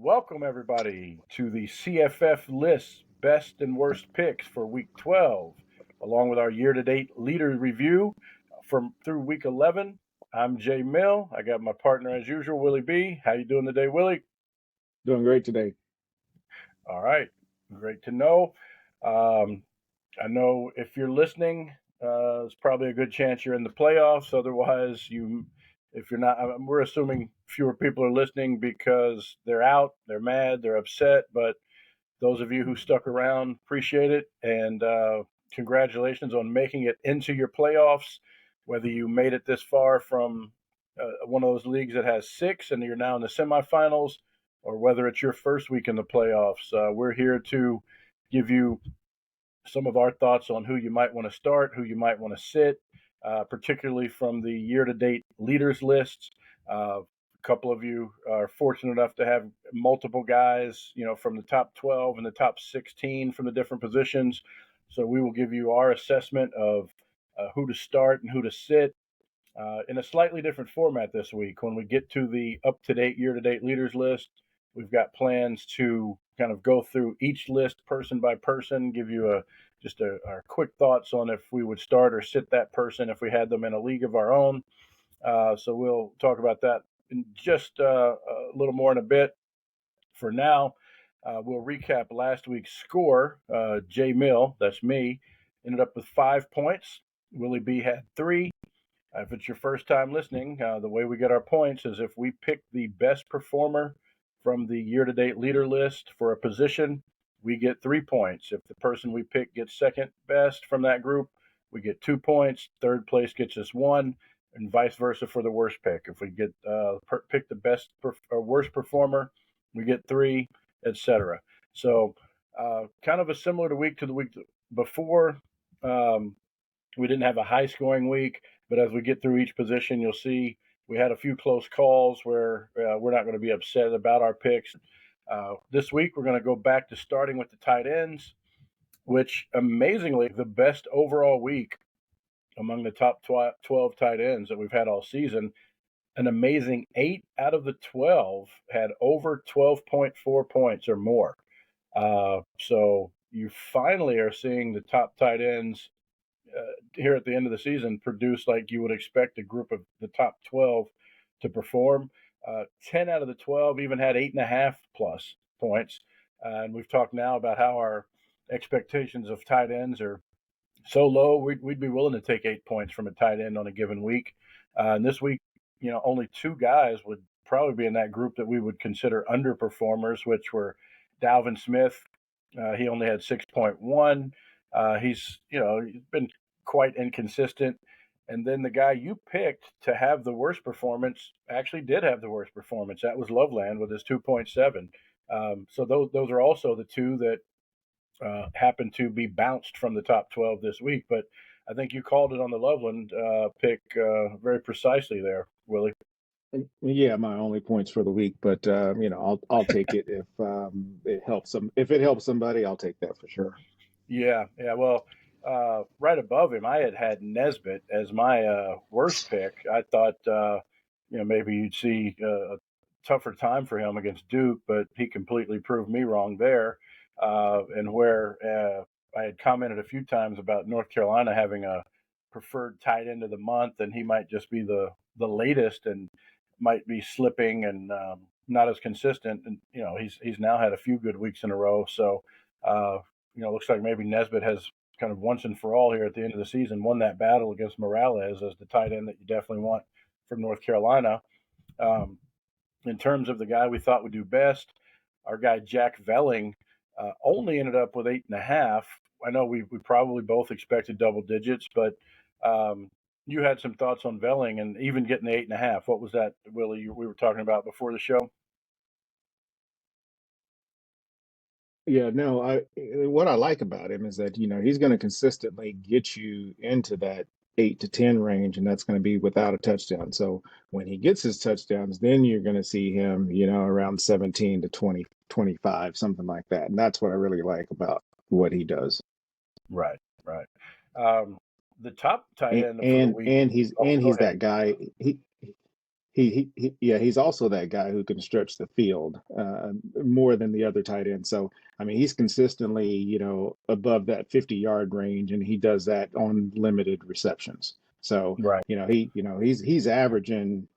Welcome everybody to the CFF list best and worst picks for week 12, along with our year-to-date leader review from through week 11. I'm Jay Mill. I got my partner as usual, Willie B. How you doing today, Willie? Doing great today. All right, great to know. Um, I know if you're listening, it's probably a good chance you're in the playoffs. Otherwise, if you're not, we're assuming fewer people are listening because they're out, they're mad, they're upset. But those of you who stuck around, appreciate it, and congratulations on making it into your playoffs. Whether you made it this far from one of those leagues that has six and you're now in the semifinals, or whether it's your first week in the playoffs, we're here to give you some of our thoughts on who you might want to start, who you might want to sit, particularly from the year-to-date leaders lists. A couple of you are fortunate enough to have multiple guys, from the top 12 and the top 16 from the different positions. So we will give you our assessment of who to start and who to sit in a slightly different format this week. When we get to the up-to-date year-to-date leaders list, we've got plans to kind of go through each list person by person, give you our quick thoughts on if we would start or sit that person if we had them in a league of our own. So we'll talk about that in just a little more in a bit. For now, we'll recap last week's score. Jay Mill, that's me, ended up with 5 points. Willie B had three. If it's your first time listening, the way we get our points is if we pick the best performer from the year to date leader list for a position, we get 3 points. If the person we pick gets second best from that group, we get 2 points. Third place gets us one, and vice versa for the worst pick. If we get pick the best or worst performer, we get three, etc. So, kind of a similar to the week before. Um, we didn't have a high scoring week, but as we get through each position, you'll see we had a few close calls where we're not going to be upset about our picks. This week, we're going to go back to starting with the tight ends, which amazingly, the best overall week among the top 12 tight ends that we've had all season. An amazing 8 out of the 12 had over 12.4 points or more. So you finally are seeing the top tight ends here at the end of the season produce like you would expect a group of the top 12 to perform. 10 out of the 12 even had 8.5 plus points. And we've talked now about how our expectations of tight ends are so low, we'd be willing to take 8 points from a tight end on a given week. And this week, only two guys would probably be in that group that we would consider underperformers, which were Dalvin Smith. He only had 6.1. He's been quite inconsistent. And then the guy you picked to have the worst performance actually did have the worst performance. That was Loveland with his 2.7. So those are also the two that happen to be bounced from the top 12 this week. But I think you called it on the Loveland pick very precisely there, Willie. Yeah, my only points for the week, but I'll take it if it helps some. If it helps somebody, I'll take that for sure. Yeah, yeah. Well, right above him, I had Nesbitt as my worst pick. I thought, maybe you'd see a tougher time for him against Duke, but he completely proved me wrong there. And where I had commented a few times about North Carolina having a preferred tight end of the month, and he might just be the latest and might be slipping and not as consistent. And he's now had a few good weeks in a row. So looks like maybe Nesbitt has kind of once and for all here at the end of the season won that battle against Morales as the tight end that you definitely want from North Carolina. Um, in terms of the guy we thought would do best, our guy Jack Velling only ended up with 8.5. I know we probably both expected double digits, but you had some thoughts on Velling and even getting the 8.5. What was that, Willie? We were talking about before the show. Yeah, no, I what I like about him is that he's going to consistently get you into that 8 to 10 range, and that's going to be without a touchdown. So when he gets his touchdowns, then you're going to see him, around 17 to 20, 25, something like that. And that's what I really like about what he does. Right, right. Um, the top tight and end for the and week. and he's Oh, and go he's ahead. that guy. yeah, he's also that guy who can stretch the field more than the other tight end. So, I mean, he's consistently, above that 50-yard range, and he does that on limited receptions. So, Right. he's averaging,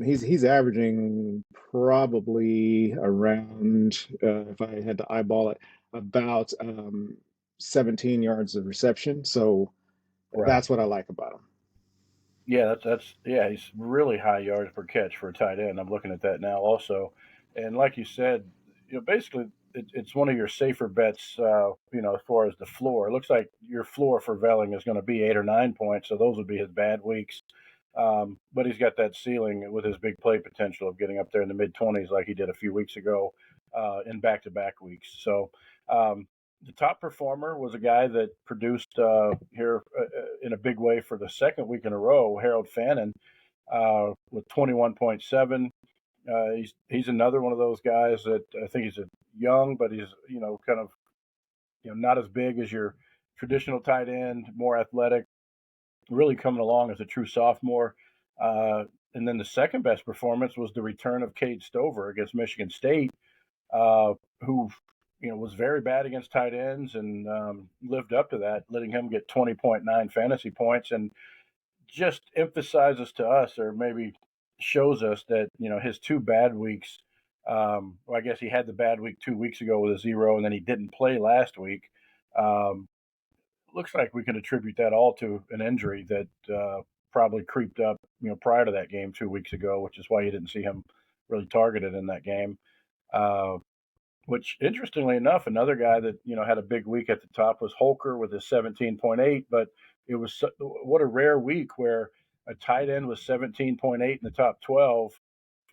he's averaging probably around, if I had to eyeball it, about 17 yards of reception. So Right. that's what I like about him. Yeah, that's yeah, he's really high yards per catch for a tight end. I'm looking at that now also, and like you said, basically it's one of your safer bets. As far as the floor, it looks like your floor for Velling is going to be 8 or 9 points, so those would be his bad weeks. But he's got that ceiling with his big play potential of getting up there in the mid 20s, like he did a few weeks ago in back-to-back weeks. So the top performer was a guy that produced here in a big way for the second week in a row, Harold Fannin, with 21.7. He's another one of those guys that I think he's a young, but he's kind of not as big as your traditional tight end, more athletic, really coming along as a true sophomore. Uh, and then the second best performance was the return of Cade Stover against Michigan State, who was very bad against tight ends and lived up to that, letting him get 20.9 fantasy points, and just emphasizes to us, or maybe shows us that his two bad weeks. Well, I guess he had the bad week 2 weeks ago with a 0, and then he didn't play last week. Um, Looks like we can attribute that all to an injury that probably creeped up, prior to that game 2 weeks ago, which is why you didn't see him really targeted in that game. Uh, which, interestingly enough, another guy that had a big week at the top was Holker with his 17.8. But it was what a rare week where a tight end with 17.8 in the top 12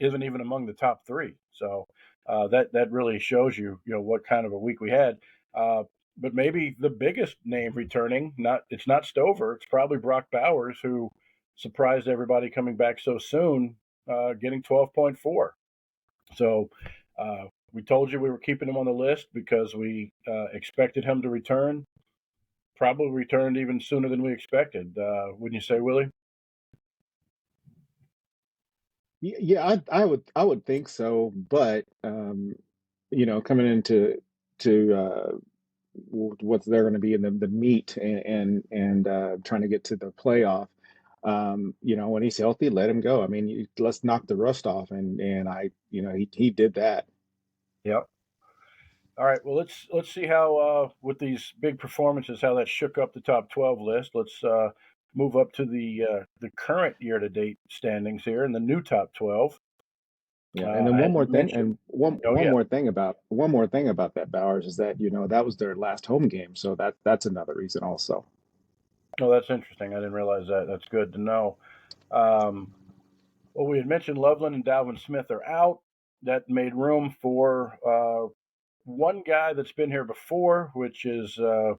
isn't even among the top three. So that really shows what kind of a week we had. Uh, but maybe the biggest name returning, it's not Stover, it's probably Brock Bowers, who surprised everybody coming back so soon, getting 12.4. So we told you we were keeping him on the list because we expected him to return. Probably returned even sooner than we expected. Wouldn't you say, Willie? Yeah, I would think so, but coming into to what's they're going to be in the meat and trying to get to the playoff. When he's healthy, let him go. I mean, let's knock the rust off, and he did that. Yep. All right. Well, let's see how with these big performances how that shook up the top 12 list. Let's move up to the current year to date standings here in the new top 12. Yeah, and then As you mentioned. Oh one yeah. more thing about that Bowers is that that was their last home game, so that's another reason also. Oh, that's interesting. I didn't realize that. That's good to know. Um, well, we had mentioned Loveland and Dalvin Smith are out. That made room for one guy that's been here before, which is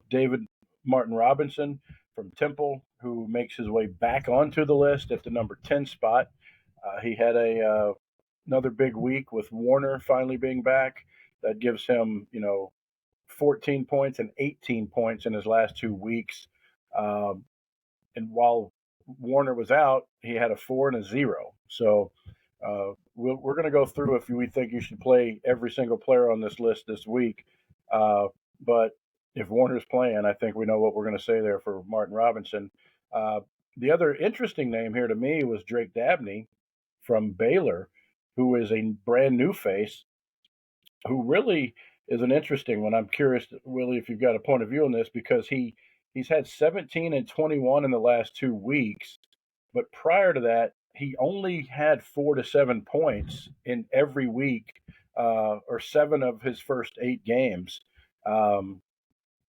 David Martin Robinson from Temple, who makes his way back onto the list at the number 10 spot. He had another big week with Warner finally being back. That gives him, 14 points and 18 points in his last 2 weeks. Um, and while Warner was out, he had a 4 and a 0. So we're going to go through if we think you should play every single player on this list this week. Uh, but if Warner's playing, I think we know what we're going to say there for Martin Robinson. Uh, the other interesting name here to me was Drake Dabney from Baylor, who is a brand new face, who really is an interesting one. I'm curious, Willie, if you've got a point of view on this, because he's had 17 and 21 in the last 2 weeks, but prior to that, he only had 4 to 7 points in every week, or 7 of his first 8 games. Um,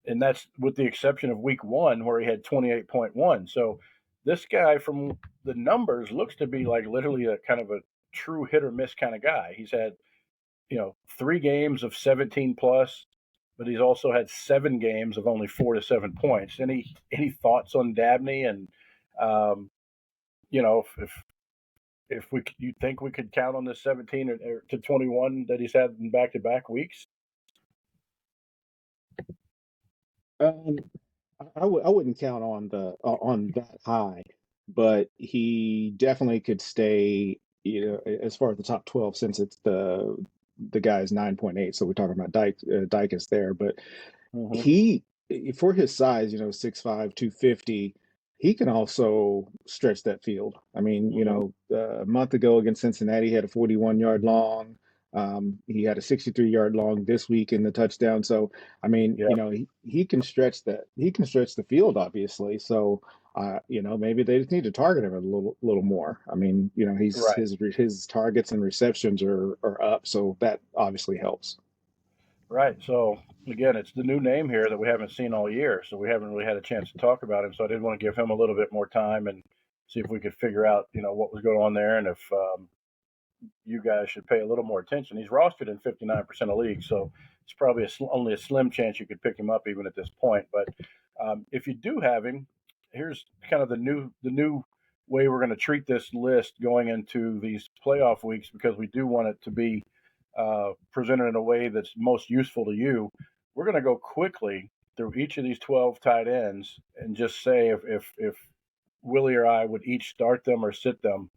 and that's with the exception of week one, where he had 28.1. So this guy, from the numbers, looks to be like literally a kind of a true hit or miss kind of guy. He's had 3 games of 17 plus, but he's also had 7 games of only 4 to 7 points. Any thoughts on Dabney? And um, if you think we could count on this 17 or to 21 that he's had in back to back weeks? Um, I wouldn't count on that high, but he definitely could stay, as far as the top 12, since it's the guy's 9.8. So we're talking about Dicus there, but Hmm. he, for his size, 6'5", 250, he can also stretch that field. I mean, Hmm. a month ago against Cincinnati, he had a 41-yard long. He had a 63-yard long this week in the touchdown. So, I mean, Yeah. he can stretch that. He can stretch the field, obviously. So, maybe they just need to target him a little more. I mean, Right. his targets and receptions are up, so that obviously helps. Right. So again, it's the new name here that we haven't seen all year, so we haven't really had a chance to talk about him. So I did want to give him a little bit more time and see if we could figure out, what was going on there, and if you guys should pay a little more attention. He's rostered in 59% of leagues, so it's probably only a slim chance you could pick him up even at this point. But if you do have him, here's kind of the new way we're going to treat this list going into these playoff weeks, because we do want it to be presented in a way that's most useful to you. We're going to go quickly through each of these 12 tight ends and just say if Willie or I would each start them or sit them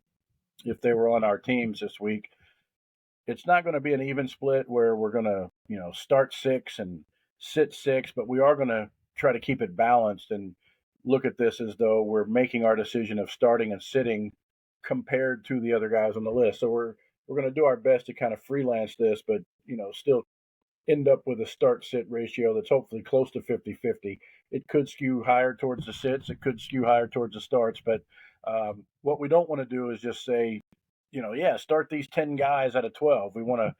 if they were on our teams this week. It's not going to be an even split where we're going to, start six and sit six, but we are going to try to keep it balanced and look at this as though we're making our decision of starting and sitting compared to the other guys on the list. So we're going to do our best to kind of freelance this, but still end up with a start sit ratio that's hopefully close to 50-50. It could skew higher towards the sits, it could skew higher towards the starts, but what we don't want to do is just say, yeah, start these 10 guys out of 12. We want to,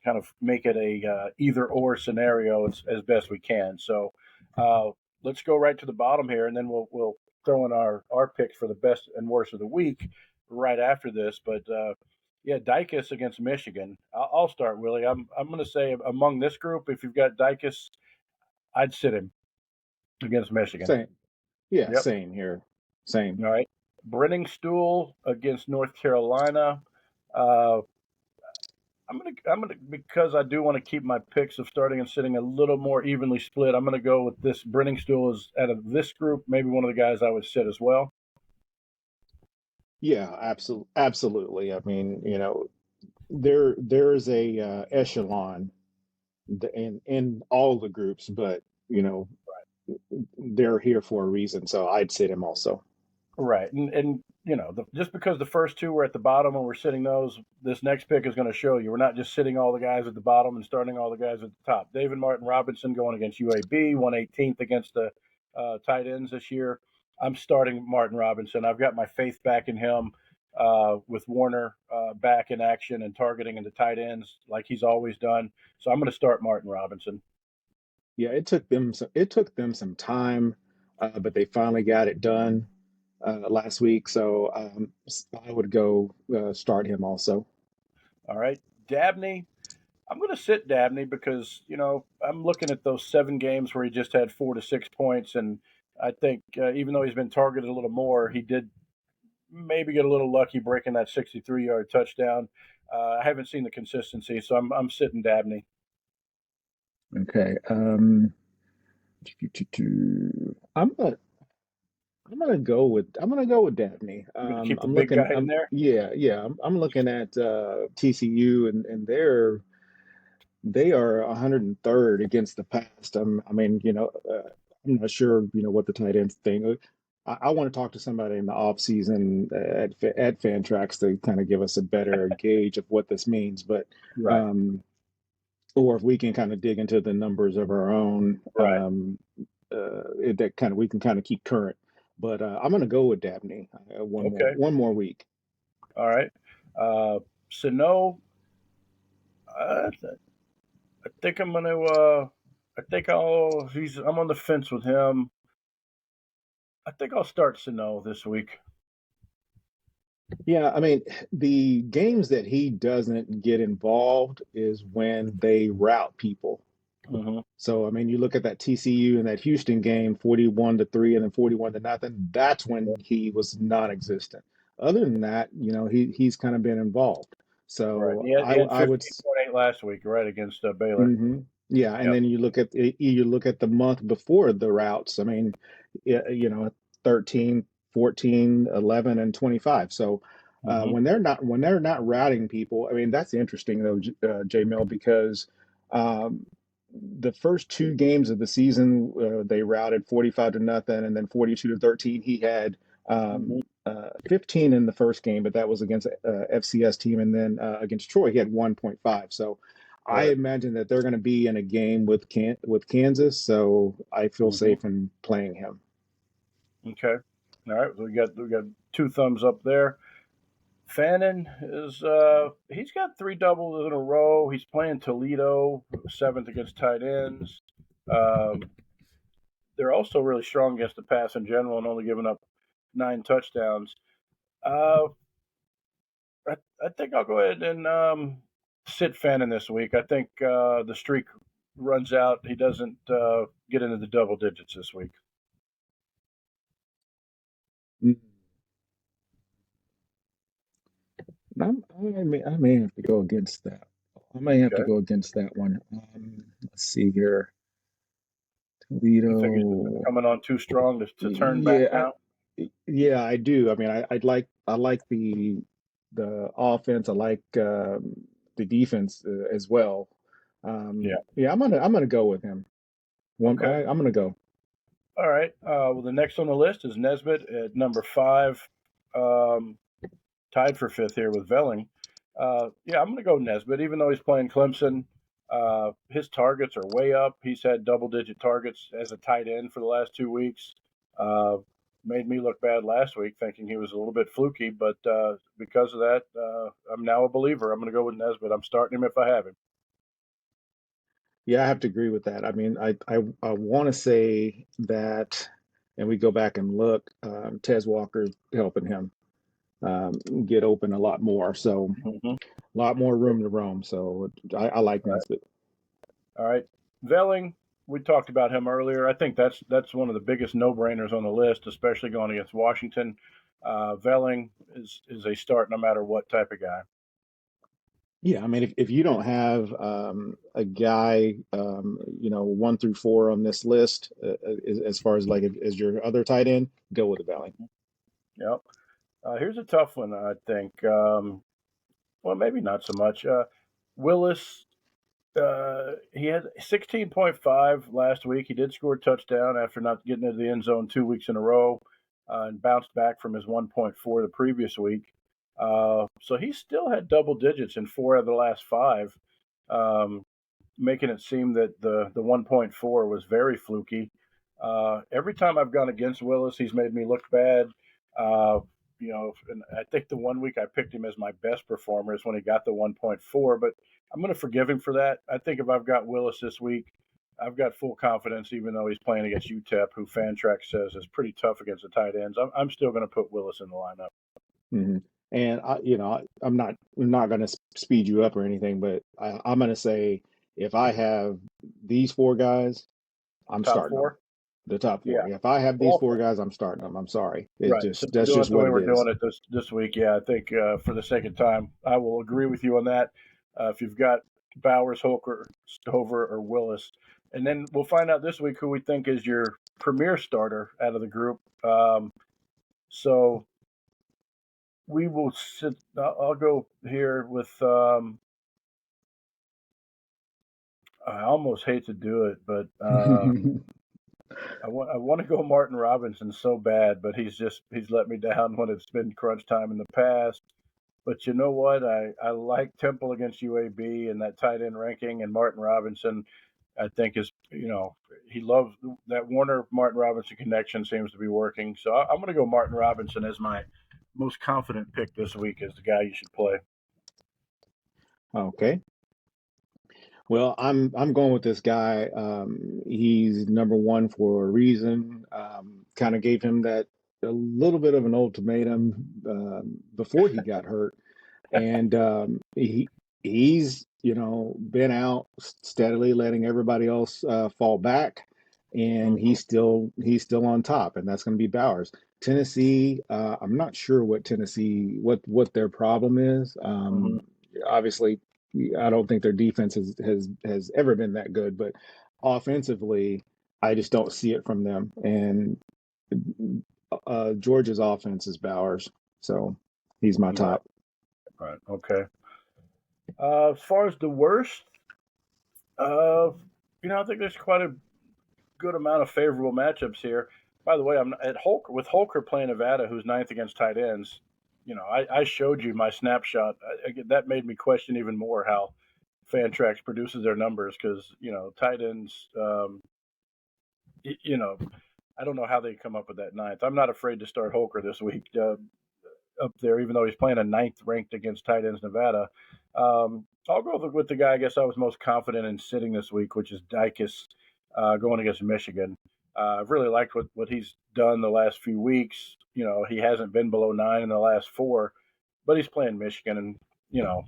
kind of make it a either or scenario as best we can. So uh, let's go right to the bottom here, and then we'll throw in our picks for the best and worst of the week right after this. But yeah, Dicus against Michigan. I'll start, Willie. I'm going to say among this group, if you've got Dicus, I'd sit him against Michigan. Same. Yeah, Yep. same here. Same. All right. Brenning Stool against North Carolina. Uh, I'm gonna because I do want to keep my picks of starting and sitting a little more evenly split. I'm gonna go with this. Brenning Stool is out of this group, maybe one of the guys I would sit as well. Yeah, absolutely. I mean, there's a echelon in all the groups, but they're here for a reason. So I'd sit him also. Right, and just because the first two were at the bottom and we're sitting those, this next pick is going to show you we're not just sitting all the guys at the bottom and starting all the guys at the top. David Martin Robinson going against UAB, 118th against the tight ends this year. I'm starting Martin Robinson. I've got my faith back in him with Warner back in action and targeting into tight ends like he's always done. So I'm going to start Martin Robinson. Yeah, it took them some time, but they finally got it done last week. So I would go start him also. All right, Dabney. I'm going to sit Dabney because I'm looking at those 7 games where he just had 4 to 6 points, and I think even though he's been targeted a little more, he did maybe get a little lucky breaking that 63-yard touchdown. I haven't seen the consistency, so I'm sitting Dabney. Okay. I'm gonna I'm gonna go with Dabney. You're going to keep the big guy in there. I'm looking at TCU, and they are 103rd against the pass. I mean, I'm not sure, what the tight ends think. I want to talk to somebody in the off season at Fantrax to kind of give us a better gauge of what this means. But Right, um, or if we can kind of dig into the numbers of our own, right. that kind of we can kind of keep current. But I'm going to go with Dabney Okay, one more week. all right. Sano, I think I'm going to. I think I'll. I'm on the fence with him. I think I'll start Sano this week. Yeah, I mean, the games that he doesn't get involved is when they route people. Hmm. So, I mean, you look at that TCU and that Houston game, 41-3 and then 41-0. That's when he was non-existent. Other than that, he's kind of been involved. Right. So He had I would. 15.8 last week, right, against Baylor. Hmm. Yeah, and Yep. then you look at the month before the routes. I mean, 13, 14, 11, and 25. So Hmm. when they're not routing people, I mean that's interesting though, J Mill, because um, the first two games of the season they routed 45-0 and then 42-13. He had Hmm. 15 in the first game, but that was against FCS team, and then against Troy he had 1.5. So I Right. imagine that they're going to be in a game with Kansas, so I feel Hmm. safe in playing him. Okay. All right. So we got two thumbs up there. Fannin is he's got three doubles in a row. He's playing Toledo, seventh against tight ends. Um, they're also really strong against the pass in general and only giving up 9 touchdowns. Uh, I think I'll go ahead and sit Fannin this week. I think the streak runs out. He doesn't get into the double digits this week. Mm, I may have to go against that. I may have to Okay. go against that one. Let's see here. You think he's Toledo. coming on too strong to turn back Yeah, now? yeah, I do. I mean, I like the offense. I like the defense as well. Yeah. Yeah, I'm gonna go with him. Okay. I'm gonna go. All right. Well, the next on the list is Nesbitt at number 5, um, tied for fifth here with Velling. Yeah, I'm going to go Nesbitt, even though he's playing Clemson. His targets are way up. He's had double-digit targets as a tight end for the last 2 weeks. Uh, Made me look bad last week, thinking he was a little bit fluky, but because of that, I'm now a believer. I'm going to go with Nesbitt. I'm starting him if I have him. Yeah, I have to agree with that. I mean, I want to say that, and we go back and look. Tez Walker's helping him get open a lot more. So Mm-hmm. a lot more room to roam. So I like Nesbitt. All right. Velling, we talked about him earlier. I think that's one of the biggest no-brainers on the list, especially going against Washington. Velling is a start no matter what type of guy. Yeah, I mean, if you don't have a guy, you know, 1 through 4 on this list, as far as like as your other tight end, go with the Valley. Yep. Here's a tough one, I think. Well, maybe not so much. Willis, he had 16.5 last week. He did score a touchdown after not getting into the end zone 2 weeks in a row, and bounced back from his 1.4 the previous week. So he still had double digits in 4 of the last 5, um, making it seem that the 1.4 was very fluky. Every time I've gone against Willis, he's made me look bad. Uh, and I think the one week I picked him as my best performer is when he got the 1.4, but I'm going to forgive him for that. I think if I've got Willis this week, I've got full confidence, even though he's playing against UTEP, who Fantrax says is pretty tough against the tight ends. I'm still going to put Willis in the lineup. Hmm. And I'm not going to speed you up or anything, but I'm going to say if I have these 4 guys, I'm Top starting them. four? The top Yeah. 4. If I have these Well, 4 guys, I'm starting them. I'm sorry. It's right. just Since we're that's doing just it the what way it we're is. doing it this week, yeah, I think for the sake of time, I will agree with you on that. If you've got Bowers, Holker, Stover, or Willis, and then we'll find out this week who we think is your premier starter out of the group. So we will sit. I'll go here with. I almost hate to do it, but I want to go Martin Robinson so bad, but he's let me down when it's been crunch time in the past. But you know what? I like Temple against UAB and that tight end ranking, and Martin Robinson, I think is he loves that Warner Martin Robinson connection seems to be working. So I'm going to go Martin Robinson as my most confident pick this week as the guy you should play. Okay. Well, I'm going with this guy. He's number 1 for a reason. Kind of gave him that a little bit of an ultimatum before he got hurt, and he's been out steadily, letting everybody else fall back, and Hmm. he's still on top, and that's going to be Bowers. Tennessee, I'm not sure what Tennessee what their problem is. Hmm. Obviously, I don't think their defense has ever been that good, but offensively, I just don't see it from them. And Georgia's offense is Bowers, so he's my Right, top. right, okay. As far as the worst, uh, I think there's quite a good amount of favorable matchups here. By the way, I'm at Holker with Holker playing Nevada, who's ninth against tight ends. I showed you my snapshot. That made me question even more how Fantrax produces their numbers because tight ends. Y- you know, I don't know how they come up with that ninth. I'm not afraid to start Holker this week up there, even though he's playing a ninth ranked against tight ends Nevada. I'll go with the guy I guess I was most confident in sitting this week, which is Dykes going against Michigan. I've really liked what he's done the last few weeks. He hasn't been below 9 in the last 4, but he's playing Michigan, and you know,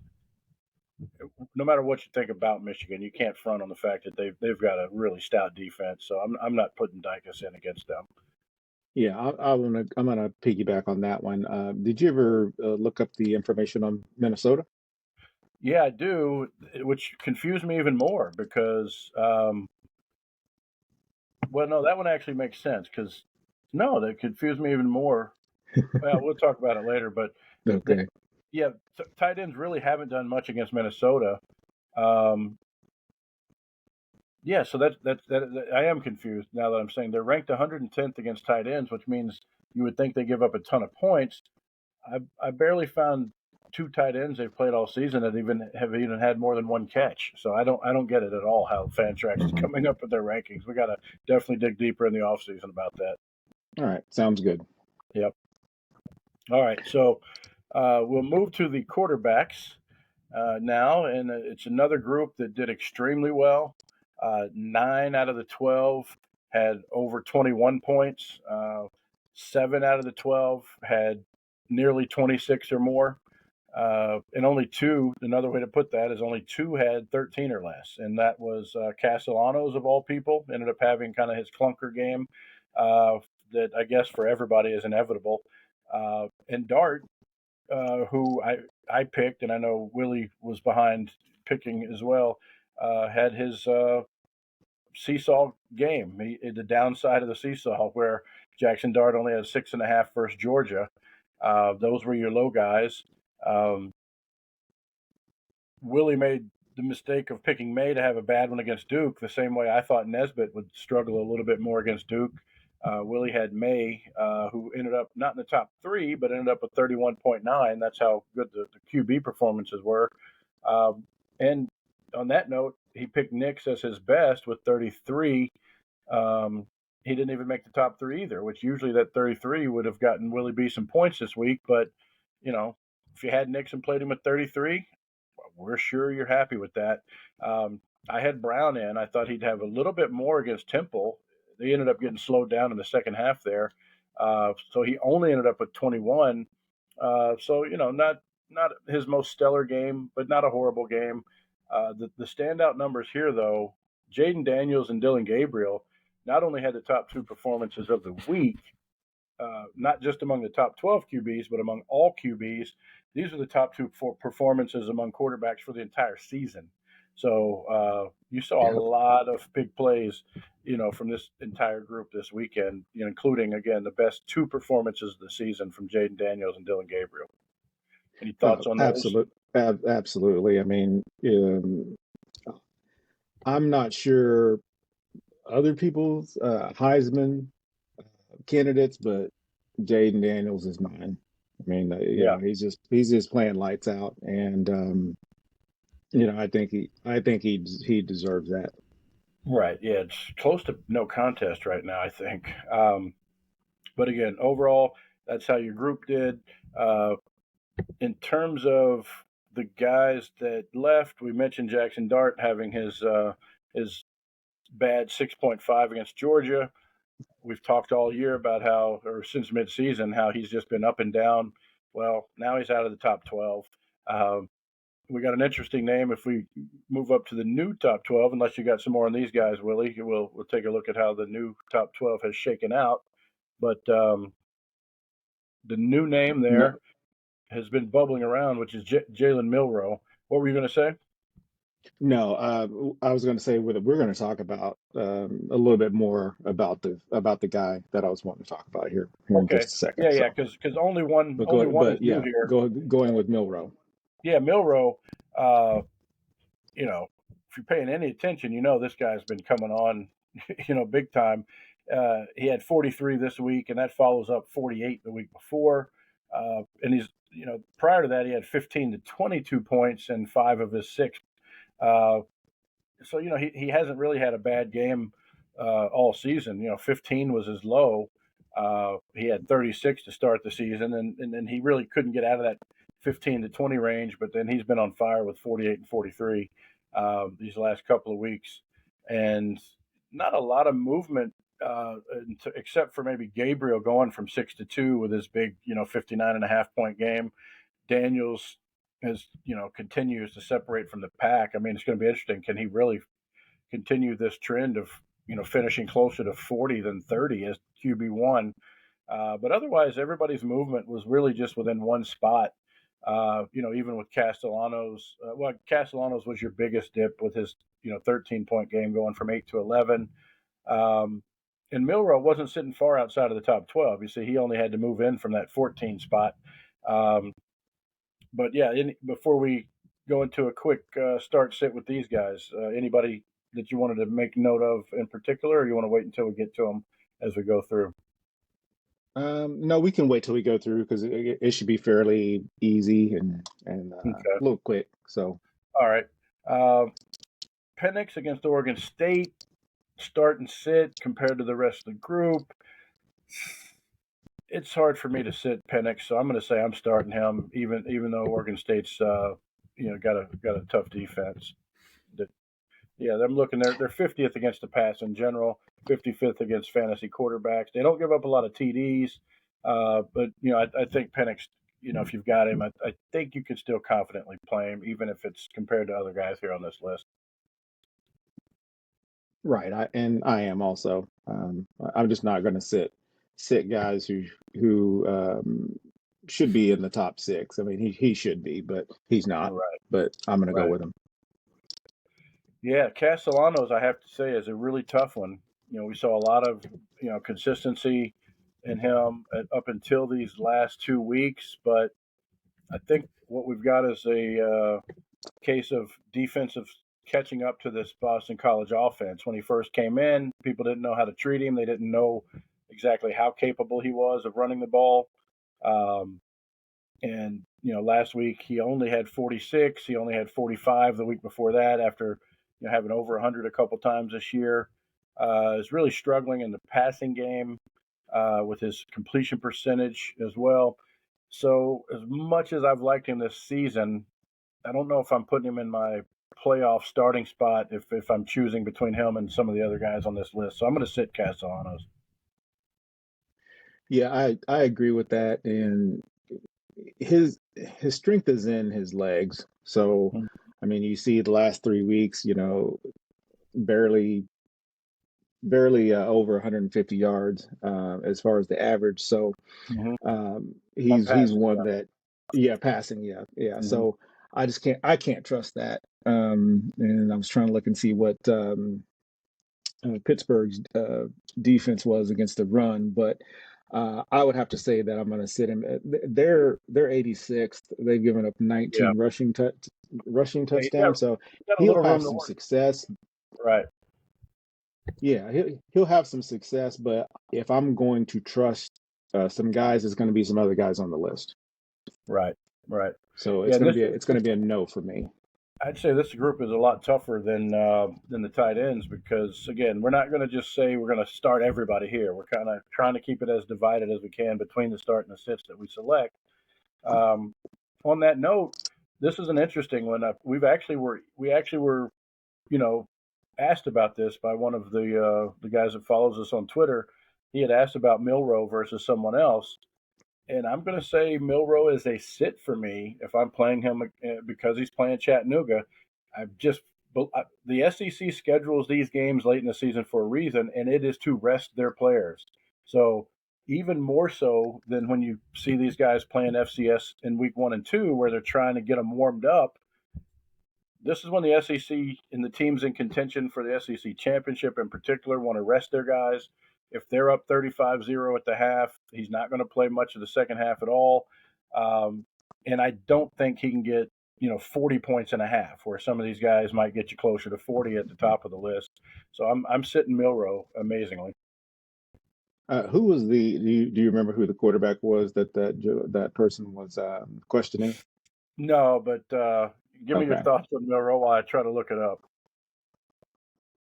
no matter what you think about Michigan, you can't front on the fact that they've got a really stout defense. So I'm not putting Dykes in against them. Yeah, I'm gonna piggyback on that one. Did you ever look up the information on Minnesota? Yeah, I do, which confused me even more because, well, no, that one actually makes sense because, no, that confused me even more. Well, we'll talk about it later, but the, Okay. yeah, tight ends really haven't done much against Minnesota. Um, yeah, so I am confused now that I'm saying they're ranked 110th against tight ends, which means you would think they give up a ton of points. I barely found two tight ends they've played all season that even had more than one catch. So I don't get it at all how Fantrax is coming up with their rankings. We got to definitely dig deeper in the offseason about that. All right. Sounds good. Yep. All right. So we'll move to the quarterbacks now, and it's another group that did extremely well. 9 out of the 12 had over 21 points. 7 out of the 12 had nearly 26 or more. And only two, another way to put that is only two had 13 or less. And that was Castellanos, of all people, ended up having kind of his clunker game uh, that I guess for everybody is inevitable. And Dart, who I picked, and I know Willie was behind picking as well, had his seesaw game. The downside of the seesaw, where Jackson Dart only had 6.5 versus Georgia. Those were your low guys. Um, Willie made the mistake of picking May to have a bad one against Duke, the same way I thought Nesbitt would struggle a little bit more against Duke. Willie had May, who ended up not in the top three, but ended up with 31.9. That's how good the QB performances were. And on that note, he picked Nix as his best with 33. Um, he didn't even make the top three either, which usually that 33 would have gotten Willie B some points this week. But, you know, if you had Nixon played him at 33, we're sure you're happy with that. I had Brown in. I thought he'd have a little bit more against Temple. They ended up getting slowed down in the second half there. So he only ended up with 21. So, not his most stellar game, but not a horrible game. The standout numbers here, though, Jaden Daniels and Dylan Gabriel not only had the top two performances of the week, not just among the top 12 QBs, but among all QBs. These are the top two performances among quarterbacks for the entire season. So you saw a Yeah. lot of big plays, from this entire group this weekend, including again the best two performances of the season from Jaden Daniels and Dylan Gabriel. Any thoughts on those? Absolutely. I mean, I'm not sure other people's Heisman candidates, but Jaden Daniels is mine. I mean, Yeah, he's just playing lights out, and I think he deserves that. right. Yeah, it's close to no contest right now, I think. But again, overall, that's how your group did. Uh, in terms of the guys that left, we mentioned Jackson Dart having his bad 6.5 against Georgia. We've talked all year about how, or since midseason, how he's just been up and down. Well, now he's out of the top 12. Um, we got an interesting name if we move up to the new top 12. Unless you got some more on these guys, Willie, we'll take a look at how the new top 12 has shaken out. But the new name No, there has been bubbling around, which is Jalen Milrow. What were you going to say? No, I was going to say we're going to talk about a little bit more about the guy that I was wanting to talk about here in Okay. just a second. Yeah, yeah, So, because only one is but new yeah, here. going with Milrow. Yeah, Milrow. Uh, you know, if you're paying any attention, you know this guy's been coming on, big time. He had 43 this week, and that follows up 48 the week before. And he's, prior to that, he had 15 to 22 points in five of his six. Uh, so he hasn't really had a bad game all season. 15 was his low. He had 36 to start the season, and then he really couldn't get out of that 15 to 20 range. But then he's been on fire with 48 and 43 these last couple of weeks, and not a lot of movement except for maybe Gabriel going from 6 to 2 with his big 59.5 point game. Daniels has continues to separate from the pack. I mean, it's going to be interesting. Can he really continue this trend of finishing closer to 40 than 30 as QB1? But otherwise, everybody's movement was really just within one spot. Even with Castellanos, Castellanos was your biggest dip with his 13-point game going from 8 to 11. Um, and Milrow wasn't sitting far outside of the top 12. You see, he only had to move in from that 14 spot. Um, but yeah, before we go into a quick start sit with these guys, anybody that you wanted to make note of in particular, or you want to wait until we get to them as we go through? No, we can wait till we go through because it should be fairly easy and Okay. a little quick. So, All right. Uh, Penix against Oregon State, start and sit compared to the rest of the group. It's hard for me to sit Penix, so I'm going to say I'm starting him, even though Oregon State's got a tough defense. Yeah, I'm looking. They're 50th against the pass in general, 55th against fantasy quarterbacks. They don't give up a lot of TDs, but I think Penix. If you've got him, I think you can still confidently play him, even if it's compared to other guys here on this list. right, I am also. I'm just not going to sit guys who should be in the top six. I mean, he should be, but he's not. Right, But I'm going to go right. with him. Yeah, Castellanos, I have to say, is a really tough one. We saw a lot of consistency in him up until these last 2 weeks, but I think what we've got is a case of defensive catching up to this Boston College offense. When he first came in, people didn't know how to treat him. They didn't know exactly how capable he was of running the ball. Um, and last week he only had 46. He only had 45 the week before that. After having over 100 a couple times this year, is really struggling in the passing game with his completion percentage as well. So as much as I've liked him this season, I don't know if I'm putting him in my playoff starting spot if I'm choosing between him and some of the other guys on this list. So I'm going to sit Castellanos. Yeah, I agree with that. And his strength is in his legs. So, I mean, you see the last 3 weeks, barely over 150 yards as far as the average. So Mm-hmm. On he's passing, one that, yeah, passing, yeah, yeah. yeah. Mm-hmm. So I can't trust that. And I was trying to look and see what Pittsburgh's defense was against the run, but I would have to say that I'm going to sit him. They're 86th. They've given up Yeah, 19 rushing yeah, touchdowns, so he's got a he'll little have room to some work. success. Right, Yeah, he'll have some success, but if I'm going to trust some guys, it's going to be some other guys on the list. right, right. So Yeah, and it's going to be a no for me. I'd say this group is a lot tougher than the tight ends because again, we're not going to just say we're going to start everybody here. We're kind of trying to keep it as divided as we can between the start and the sits that we select. Um, on that note, this is an interesting one. We actually were you know asked about this by one of the guys that follows us on Twitter. He had asked about Milrow versus someone else, and I'm going to say Milrow is a sit for me if I'm playing him because he's playing Chattanooga. I've just the SEC schedules these games late in the season for a reason, and it is to rest their players. So even more so than when you see these guys playing FCS in week 1 and 2, where they're trying to get them warmed up. this is when the SEC and the teams in contention for the SEC championship in particular want to rest their guys. If they're up 35-0 at the half, he's not going to play much of the second half at all. And I don't think he can get 40 points and a half, where some of these guys might get you closer to 40 at the top of the list. So I'm sitting Milroe amazingly. Who was do you remember who the quarterback was that person was questioning? No, but give me your Okay. thoughts on Milroe while I try to look it up.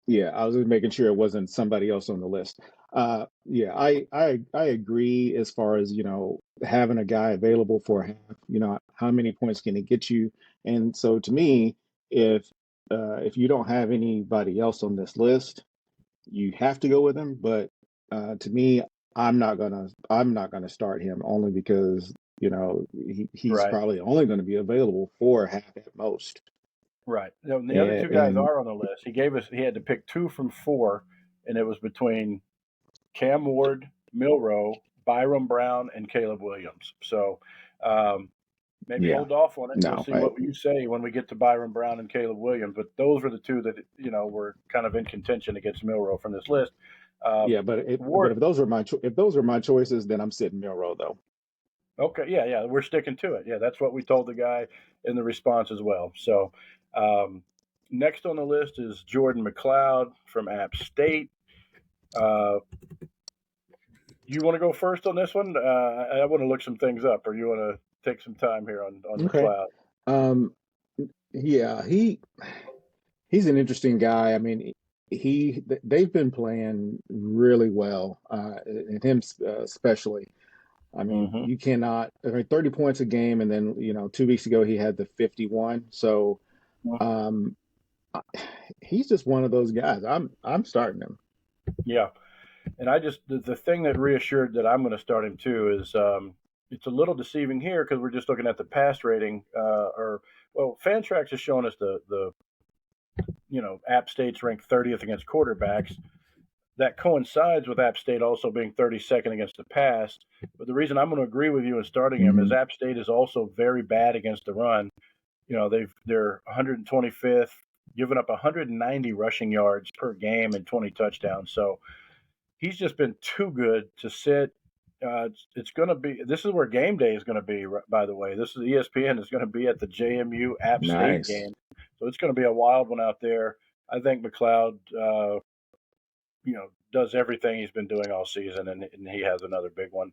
Yeah, I was just making sure it wasn't somebody else on the list. Yeah, I agree as far as, having a guy available for a half, how many points can he get you? And so to me, if you don't have anybody else on this list, you have to go with him. But to me, I'm not gonna start him only because, he's Right. probably only going to be available for a half at most. Right. The other two guys And are on the list. He had to pick two from four, and it was between Cam Ward, Milroe, Byram Brown, and Caleb Williams. So maybe yeah, hold off on it. We'll no, see what you say when we get to Byram Brown and Caleb Williams. But those were the two that were kind of in contention against Milroe from this list. Uh, yeah, but Ward. if those were my choices, then I'm sitting Milrow though. Okay. Yeah. Yeah. We're sticking to it. Yeah. That's what we told the guy in the response as well. So um, next on the list is Jordan McLeod from App State. Uh, you want to go first on this one? I want to look some things up, or you want to take some time here on Okay. McLeod? Um, yeah, he's an interesting guy. I mean, they've been playing really well, and him especially. I mean, Mm-hmm. you cannot. I mean, 30 points a game, and then 2 weeks ago he had the 51. So um, I- he's just one of those guys. I'm starting him. Yeah, and the thing that reassured that I'm going to start him too is it's a little deceiving here because we're just looking at the pass rating, Fantrax has shown us the App State's ranked 30th against quarterbacks. That coincides with App State also being 32nd against the pass. But the reason I'm going to agree with you in starting him is Hmm. App State is also very bad against the run. They're 125th, giving up 190 rushing yards per game and 20 touchdowns. So he's just been too good to sit. It's going to be. This is where game day is going to be. By the way, this is ESPN is going to be at the JMU App State Nice. game, so it's going to be a wild one out there. I think McLeod, does everything he's been doing all season, and he has another big one.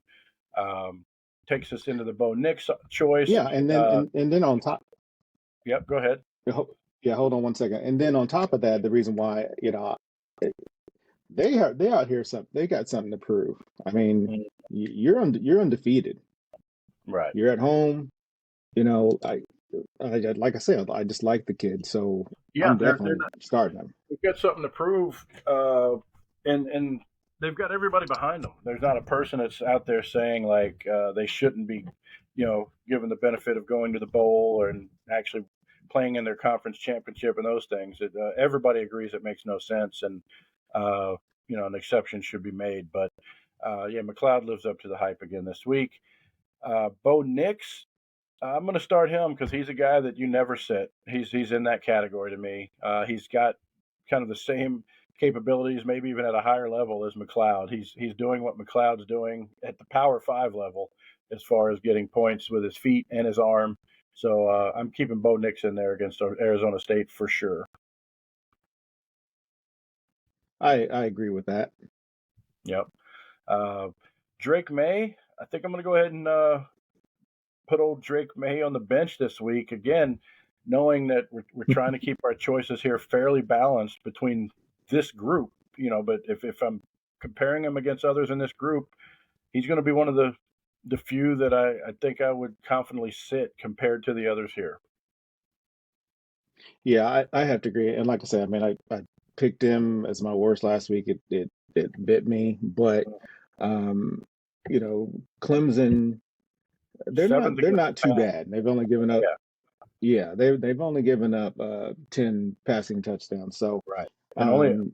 Um, Takes us into the Bo Nix choice. Yeah, and then on top. Yep, go ahead. Yeah, hold on one second. And then on top of that, the reason why, they out here they got something to prove. I mean, Mm, you're undefeated. right. You're at home. You know, like I said, I just like the kid, so Yeah, I'm they're definitely starting him. they've got something to prove, and they've got everybody behind them. There's not a person that's out there saying like they shouldn't be, given the benefit of going to the bowl or and actually playing in their conference championship and those things. Everybody agrees it makes no sense, and uh, an exception should be made. But yeah, McLeod lives up to the hype again this week. Bo Nix, I'm going to start him because he's a guy that you never sit. He's in that category to me. He's got kind of the same capabilities, maybe even at a higher level as McLeod. He's doing what McLeod's doing at the Power Five level as far as getting points with his feet and his arm. So I'm keeping Bo Nix in there against Arizona State for sure. I agree with that. Yep. Uh, Drake May, I think I'm going to go ahead and put old Drake May on the bench this week again, knowing that we're trying to keep our choices here fairly balanced between this group. But if I'm comparing him against others in this group, he's going to be one of the few that I think I would confidently sit compared to the others here. Yeah, I have to agree. And like I said, I mean, I picked him as my worst last week. It bit me, but um, Clemson, they're Seventh not they're against the not too pass. bad. They've only given up. Yeah, Yeah, they've only given up 10 passing touchdowns. So right. And only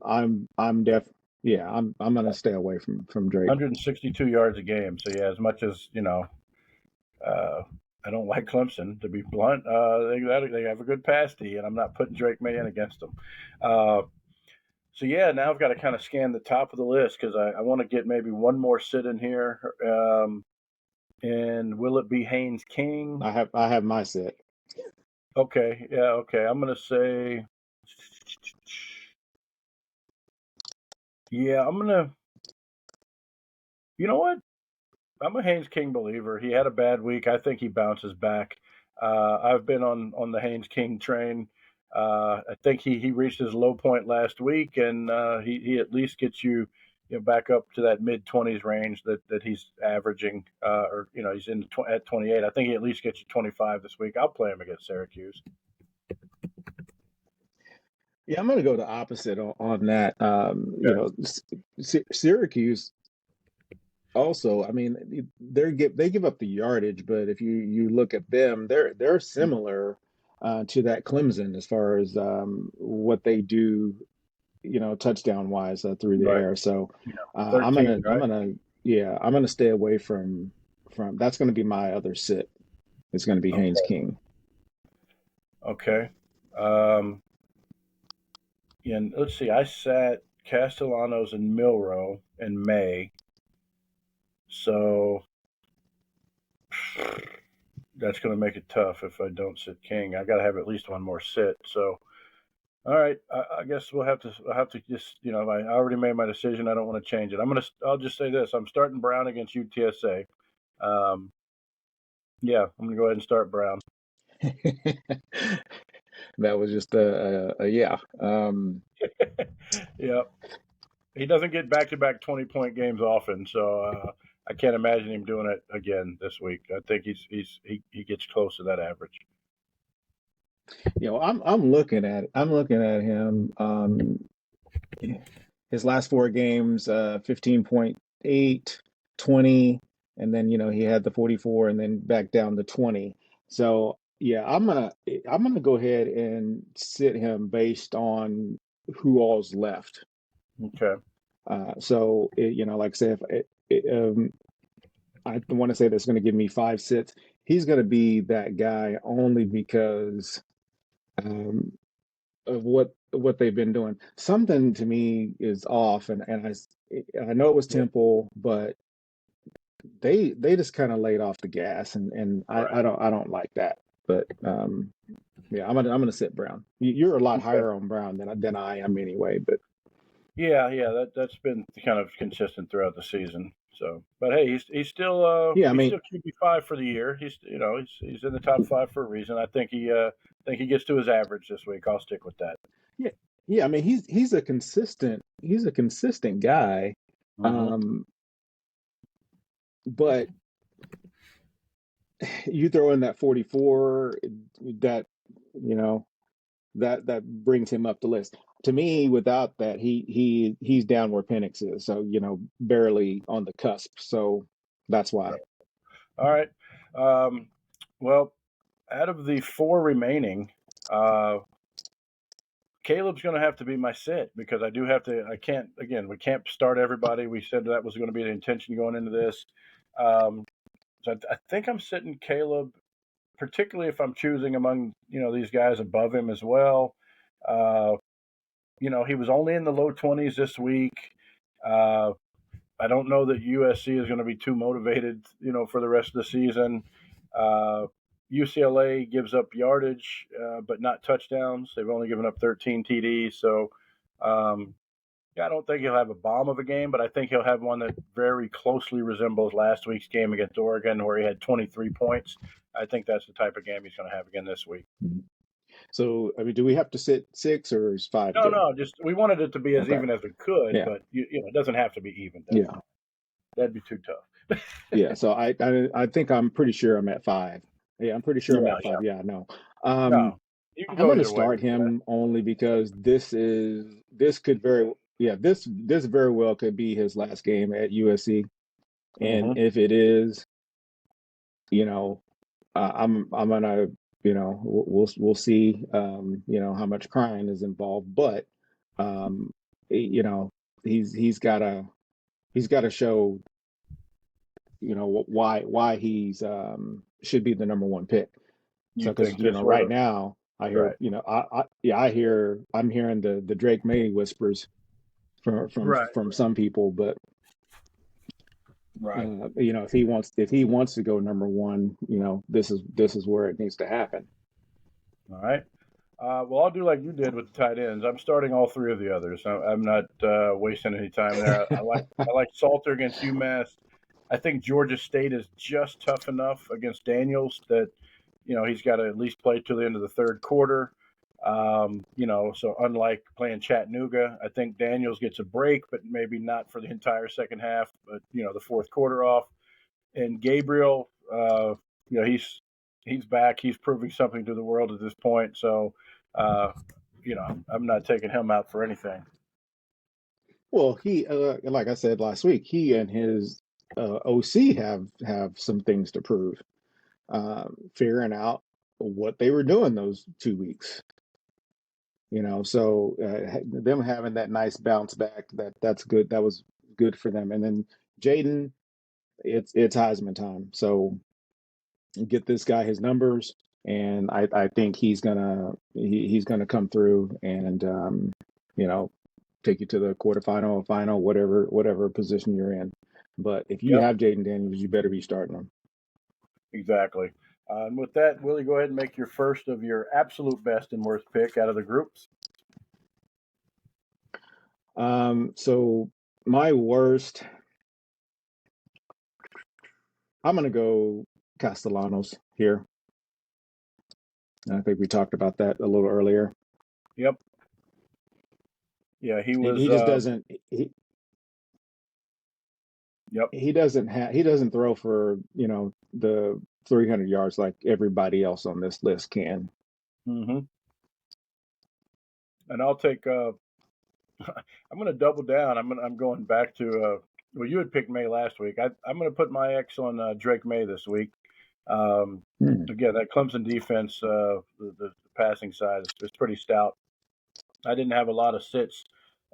I'm def yeah, I'm gonna stay away from Drake. 162 yards a game. So yeah, as much as uh, I don't like Clemson, to be blunt. They have a good pass D, and I'm not putting Drake May in against them. Uh, so yeah, now I've got to kind of scan the top of the list because I want to get maybe one more sit in here. And will it be Haynes King? I have my set. Okay, yeah, okay. I'm gonna say, yeah, I'm gonna. You know what? I'm a Haynes King believer. He had a bad week. I think he bounces back. I've been on the Haynes King train. I think he reached his low point last week, and he at least gets you back up to that mid 20s range that he's averaging, or he's at 28. I think he at least gets you 25 this week. I'll play him against Syracuse. Yeah, I'm going to go the opposite on that. Okay. Syracuse also, I mean, they give up the yardage, but if you look at them, they're similar to that Clemson as far as what they do, touchdown wise through the Right. air. So You know, I'm 13, gonna I'm right? gonna yeah I'm gonna stay away from that's gonna be my other sit. It's gonna be Haynes Okay. King. Okay. Um, and let's see. I sat Castellanos and Milrow in May, so that's going to make it tough if I don't sit King. I got to have at least one more sit. So, all right, I guess I'll have to just I already made my decision. I don't want to change it. I'll just say this: I'm starting Brown against UTSA. Um, yeah, I'm going to go ahead and start Brown. That was just a yeah. Yeah, he doesn't get back-to-back 20-point games often, so I can't imagine him doing it again this week. I think he gets close to that average. I'm looking at him. His last four games, 15.8, 20, and then he had the 44 and then back down to 20. So yeah, I'm gonna go ahead and sit him based on who all's left. Okay. So like I said, I want to say that's going to give me five sits. He's going to be that guy only because um, of what they've been doing. Something to me is off, and I know it was Yeah. Temple, but they just kind of laid off the gas, and I Right. don't like that. But yeah, I'm gonna sit Brown. You're a lot Okay. higher on Brown than I am anyway. But Yeah, yeah, that's been kind of consistent throughout the season. So, but hey, yeah, I he's mean still QB5 for the year. He's in the top five for a reason. I think he gets to his average this week. I'll stick with that. yeah, yeah, I mean he's a consistent guy. Hmm. Um, but you throw in that 44, that you know that brings him up the list. To me, without that, he's down where Penix is, so barely on the cusp. So that's why. All right. Um, well, out of the four remaining, uh, Caleb's going to have to be my sit because I do have to. I can't. Again, we can't start everybody. We said that was going to be the intention going into this. Um, so I think I'm sitting Caleb, particularly if I'm choosing among these guys above him as well. Uh, he was only in the low 20s this week. Uh, I don't know that USC is going to be too motivated, for the rest of the season. Uh, UCLA gives up yardage, but not touchdowns. They've only given up 13 TDs. So, yeah, I don't think he'll have a bomb of a game, but I think he'll have one that very closely resembles last week's game against Oregon, where he had 23 points. I think that's the type of game he's going to have again this week. Mhm. So, I mean, do we have to sit six or is five No, good? no, just we wanted it to be as Okay. even as we could, Yeah. but it doesn't have to be even. Yeah. That'd be too tough. Yeah. So I think I'm pretty sure I'm at five. Yeah, I'm pretty sure I'm Yeah, at yeah. five. Yeah, no. Um, No, you can I'm go going to either way start with that. him only because this could this very well could be his last game at USC. And Hmm. if it is, you know, I'm gonna, we'll see, how much crying is involved, but um, you know, he's got to show why he's should be the number one pick. So You because think this right order? now I hear Right. I'm hearing the Drake May whispers Right. from some people, but Right. if he wants to go number one, this is where it needs to happen. All right. Well, I'll do like you did with the tight ends. I'm starting all three of the others. I'm not wasting any time there. I like Salter against UMass. I think Georgia State is just tough enough against Daniels that he's got to at least play till the end of the third quarter. So unlike playing Chattanooga, I think Daniels gets a break, but maybe not for the entire second half, but the fourth quarter off. And Gabriel, he's back. He's proving something to the world at this point. So, uh, I'm not taking him out for anything. Well, he like I said last week, he and his OC have some things to prove, figuring out what they were doing those 2 weeks. So them having that nice bounce back, that's good. That was good for them. And then Jaden, it's Heisman time. So get this guy his numbers, and I think he's gonna come through and you know take you to the quarterfinal, final, whatever position you're in. But if you Yep, have Jaden Daniels, you better be starting him. exactly. And with that, Willie, go ahead and make your first of your absolute best and worst pick out of the groups. So my worst, I'm gonna go Castellanos here. I think we talked about that a little earlier. Yep. Yeah, he was. He just doesn't he, Yep. he doesn't throw for the 300 yards like everybody else on this list can. Hmm. And I'll take. I'm going to double down. I'm going back to. Well, you had picked May last week. I'm going to put my X on Drake May this week. Um, Hmm. Again, that Clemson defense, the passing side is pretty stout. I didn't have a lot of sits,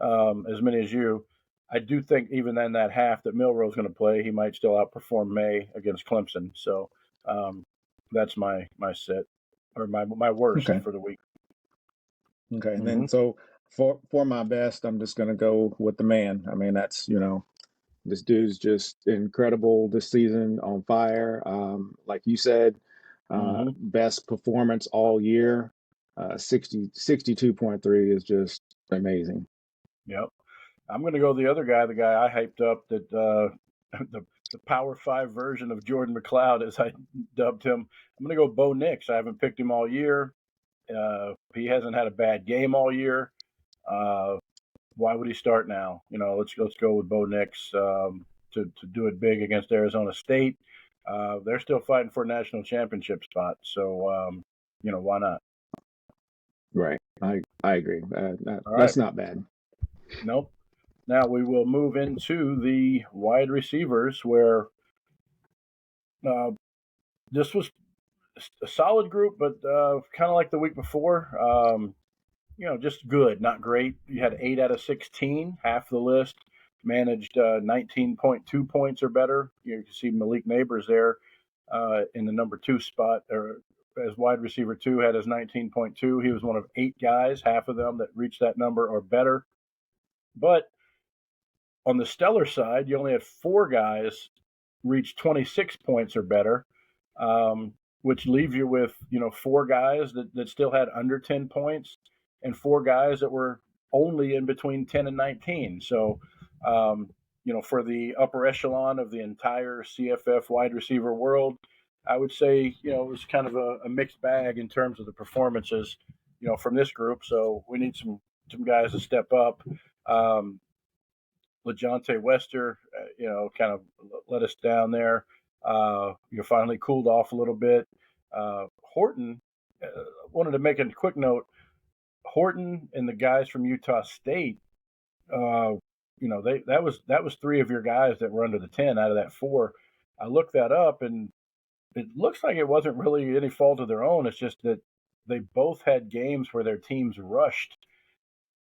as many as you. I do think even in that half that Milroe's going to play, he might still outperform May against Clemson. So um, that's my sit or my worst Okay. for the week. Okay. And Hmm. then so for my best, I'm just gonna go with the man. I mean, that's this dude's just incredible this season, on fire. Like you said, Hmm. best performance all year. 62.3 is just amazing. Yep. I'm going to go the other guy, the guy I hyped up that the Power Five version of Jordan McLeod, as I dubbed him. I'm going to go Bo Nix. I haven't picked him all year. He hasn't had a bad game all year. Uh, why would he start now? Let's go with Bo Nix to do it big against Arizona State. They're still fighting for a national championship spot, so why not? Right. I agree. All right, That's not bad. nope. Now we will move into the wide receivers, where uh, this was a solid group, but kind of like the week before. Just good, not great. You had 8 out of 16, half the list managed 19.2 points or better. You can see Malik Neighbors there in the number two spot, or as wide receiver two, had his 19.2. He was one of 8 guys, half of them that reached that number or better. But on the stellar side, you only had 4 guys reach 26 points or better, which leave you with 4 guys that still had under 10 points, and 4 guys that were only in between 10 and 19. So, for the upper echelon of the entire CFF wide receiver world, I would say it was kind of a mixed bag in terms of the performances, from this group. So we need some guys to step up. Um, LeJontay Wester, kind of let us down there. Finally cooled off a little bit. Horton, wanted to make a quick note. Horton and the guys from Utah State, that was 3 of your guys that were under the 10 out of that 4. I looked that up, and it looks like it wasn't really any fault of their own. It's just that they both had games where their teams rushed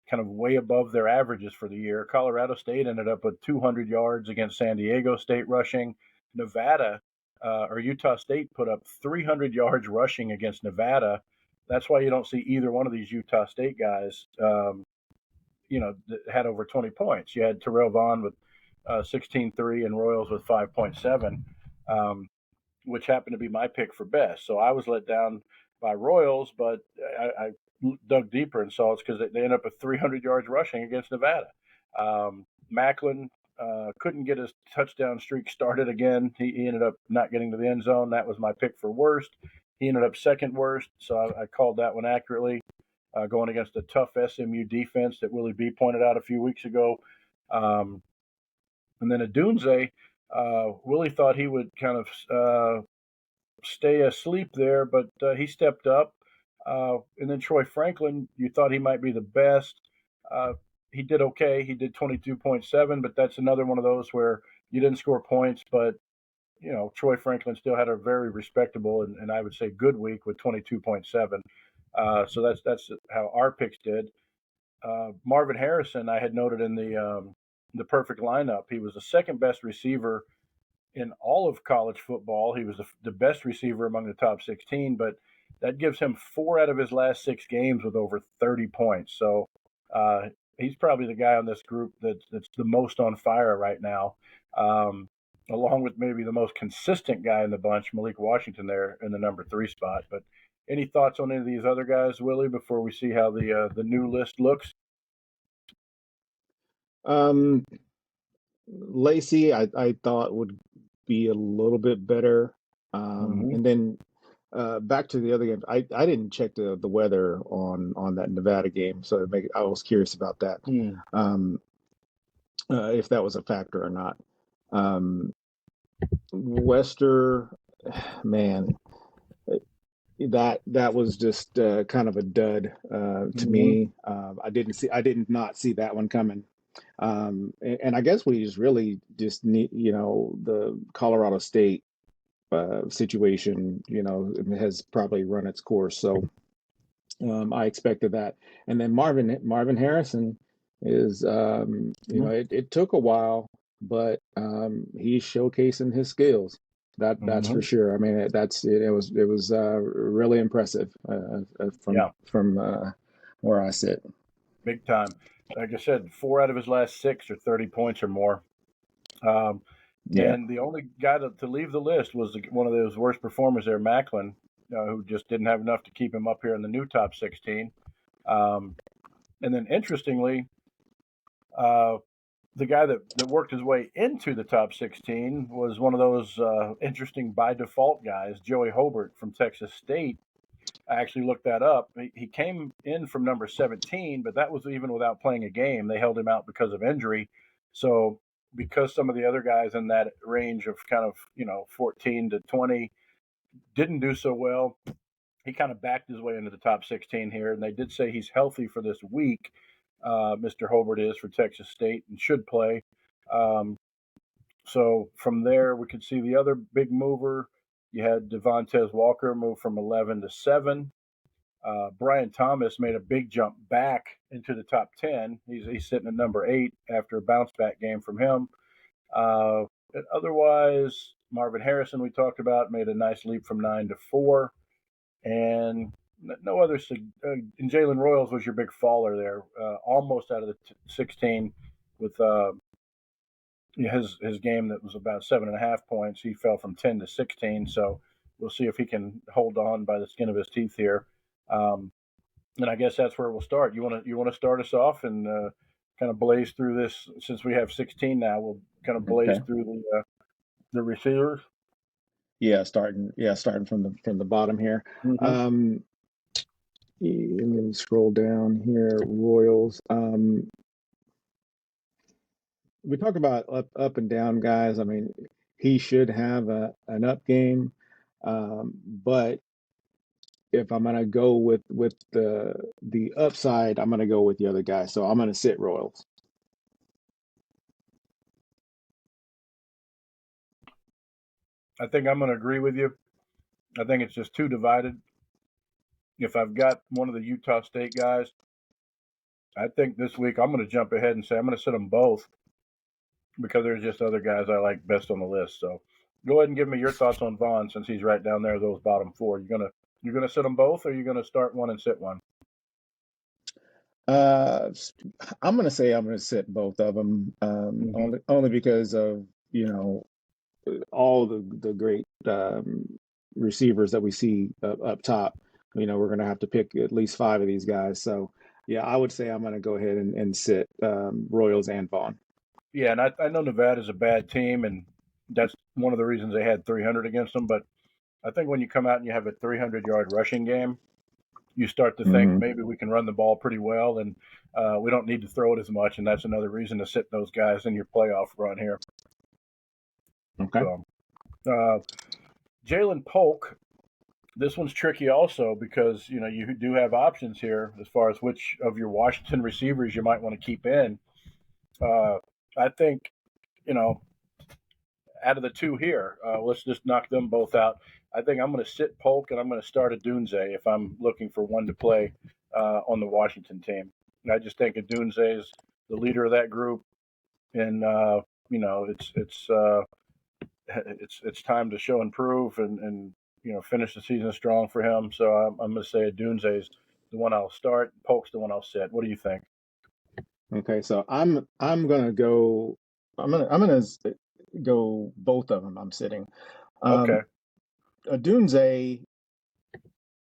kind of way above their averages for the year. Colorado State ended up with 200 yards against San Diego State rushing. Nevada or Utah State put up 300 yards rushing against Nevada. That's why you don't see either one of these Utah State guys, that had over 20 points. You had Terrell Vaughn with 16.3 and Royals with 5.7, um, which happened to be my pick for best. So I was let down by Royals, but I dug deeper and saw it's because they ended up with 300 yards rushing against Nevada. Macklin couldn't get his touchdown streak started again. He ended up not getting to the end zone. That was my pick for worst. He ended up second worst, so I called that one accurately. Going against a tough SMU defense that Willie B pointed out a few weeks ago. Um, and then Adunze, Willie thought he would kind of stay asleep there, but he stepped up. And then Troy Franklin, you thought he might be the best. Uh, he did okay. He did 22.7, but that's another one of those where you didn't score points, but Troy Franklin still had a very respectable and I would say good week with 22.7. So that's how our picks did. Marvin Harrison, I had noted in the perfect lineup. He was the second best receiver in all of college football. He was the best receiver among the top 16, but that gives him 4 out of his last 6 games with over 30 points. So uh, he's probably the guy on this group that's the most on fire right now, um, along with maybe the most consistent guy in the bunch, Malik Washington, there in the number 3 spot. But any thoughts on any of these other guys, Willie, before we see how the new list looks? Um, Lacey, I thought would be a little bit better. Mm-hmm. And then back to the other games, I didn't check the weather on that Nevada game, so I was curious about that, Hmm. um, if that was a factor or not. Um, Wester, man, that was just kind of a dud to Mm-hmm. me. I did not see that one coming. And I guess we just really just need, the Colorado State situation, has probably run its course. So I expected that. And then Marvin Harrison is, it took a while, but he's showcasing his skills. That's Mm-hmm. for sure. I mean, it was really impressive Yeah, from where I sit. big time. Like I said, 4 out of his last 6 are 30 points or more. Um, Yeah. and the only guy to leave the list was one of those worst performers there, Macklin, who just didn't have enough to keep him up here in the new top 16. Um, and then interestingly, uh, the guy that worked his way into the top 16 was one of those interesting by default guys, Joey Hobart from Texas State. I actually looked that up. He came in from number 17, but that was even without playing a game. They held him out because of injury. So, because some of the other guys in that range of kind of, 14 to 20 didn't do so well, he kind of backed his way into the top 16 here. And they did say he's healthy for this week. Mr. Hobart is for Texas State and should play. Um, so from there, we could see the other big mover. You had Devontae Walker move from 11 to 7. Brian Thomas made a big jump back into the top 10. He's sitting at number 8 after a bounce back game from him. Uh, Otherwise, Marvin Harrison, we talked about, made a nice leap from 9 to 4. And no other. And Jalen Royals was your big faller there, almost out of the 16 with his game that was about 7.5 points. He fell from 10 to 16. So we'll see if he can hold on by the skin of his teeth here. Um, and I guess that's where we'll start. You want to start us off and kind of blaze through this since we have 16 now. We'll kind of blaze Okay. through the receivers. Starting from the bottom here. Mm-hmm. Um, Let me scroll down here. Royals. We talk about up and down guys. I mean, he should have an up game, but if I'm gonna go with the upside, I'm gonna go with the other guy. So I'm gonna sit Royals. I think I'm going to agree with you. I think it's just too divided. If I've got one of the Utah State guys, I think this week I'm going to jump ahead and say I'm going to sit them both because there's just other guys I like best on the list. So Go ahead and give me your thoughts on Vaughn since he's right down there, those bottom four. You're gonna sit them both, or you're gonna start one and sit one? Uh, I'm gonna say I'm gonna sit both of them, Hmm. only because of all the great receivers that we see up top. We're gonna have to pick at least five of these guys. So yeah, I would say I'm gonna go ahead and sit Royals and Vaughn. Yeah, and I know Nevada's a bad team, and that's one of the reasons they had 300 against them. But I think when you come out and you have a 300-yard rushing game, you start to think Hmm. maybe we can run the ball pretty well, and we don't need to throw it as much. And that's another reason to sit those guys in your playoff run here. Okay. So, uh, Jalen Polk, this one's tricky also because you do have options here as far as which of your Washington receivers you might want to keep in. Uh, I think you know out of the two here, let's just knock them both out. I think I'm going to sit Polk and I'm going to start a Dunze if I'm looking for one to play on the Washington team. And I just think Dunze is the leader of that group, and it's time to show and prove and finish the season strong for him. So I'm going to say Dunze is the one I'll start. Polk's the one I'll sit. What do you think? Okay. So I'm gonna go. I'm gonna go both of them. I'm sitting. Okay. Um, Dunze,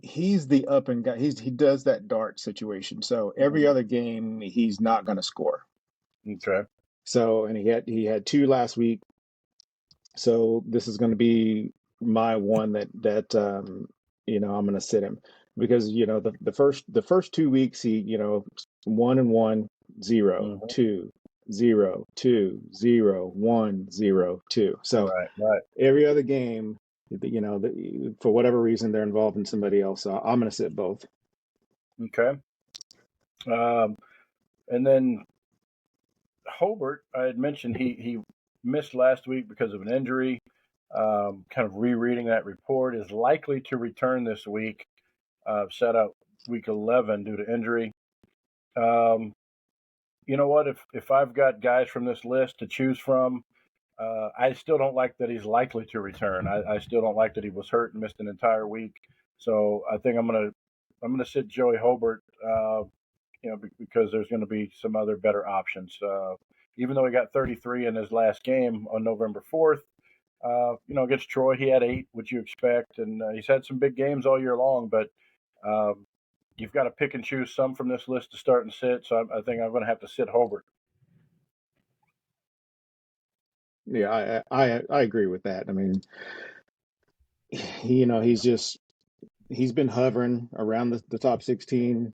he's the up and guy. He does that dart situation. So every Mhm. other game he's not gonna score. Okay. So and he had two last week. So this is going to be my one that I'm going to sit him because the first 2 weeks he 1 and 1 0 Hmm. 2 0 2 0 1 0 2. So Right. Right. every other game, for whatever reason they're involved in somebody else. So I'm going to sit both. Okay. Um, and then Hobart, I had mentioned he missed last week because of an injury. Kind of rereading that report, is likely to return this week. Set out week 11 due to injury. Um, you know what? If I've got guys from this list to choose from, I still don't like that he's likely to return. I still don't like that he was hurt and missed an entire week. So I think I'm gonna sit Joey Hobart. Because there's going to be some other better options. Even though he got 33 in his last game on November 4th, against Troy, he had 8, which you expect, and he's had some big games all year long. But um, you've got to pick and choose some from this list to start and sit. So I think I'm going to have to sit Hobart. Yeah, I agree with that. I mean, he's been hovering around the top 16,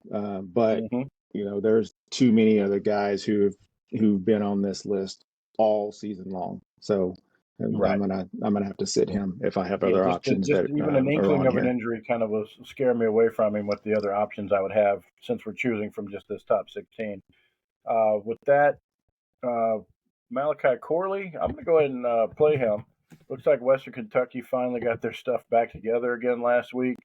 but Hmm. there's too many other guys who've been on this list all season long. So Right. I'm gonna have to sit him if I have Yeah. other Just options just that even an are inkling on of an here. injury kind of was scare me away from him with the other options I would have since we're choosing from just this top 16. With that, Uh, Malachi Corley, I'm going to go ahead and play him. Looks like Western Kentucky finally got their stuff back together again last week.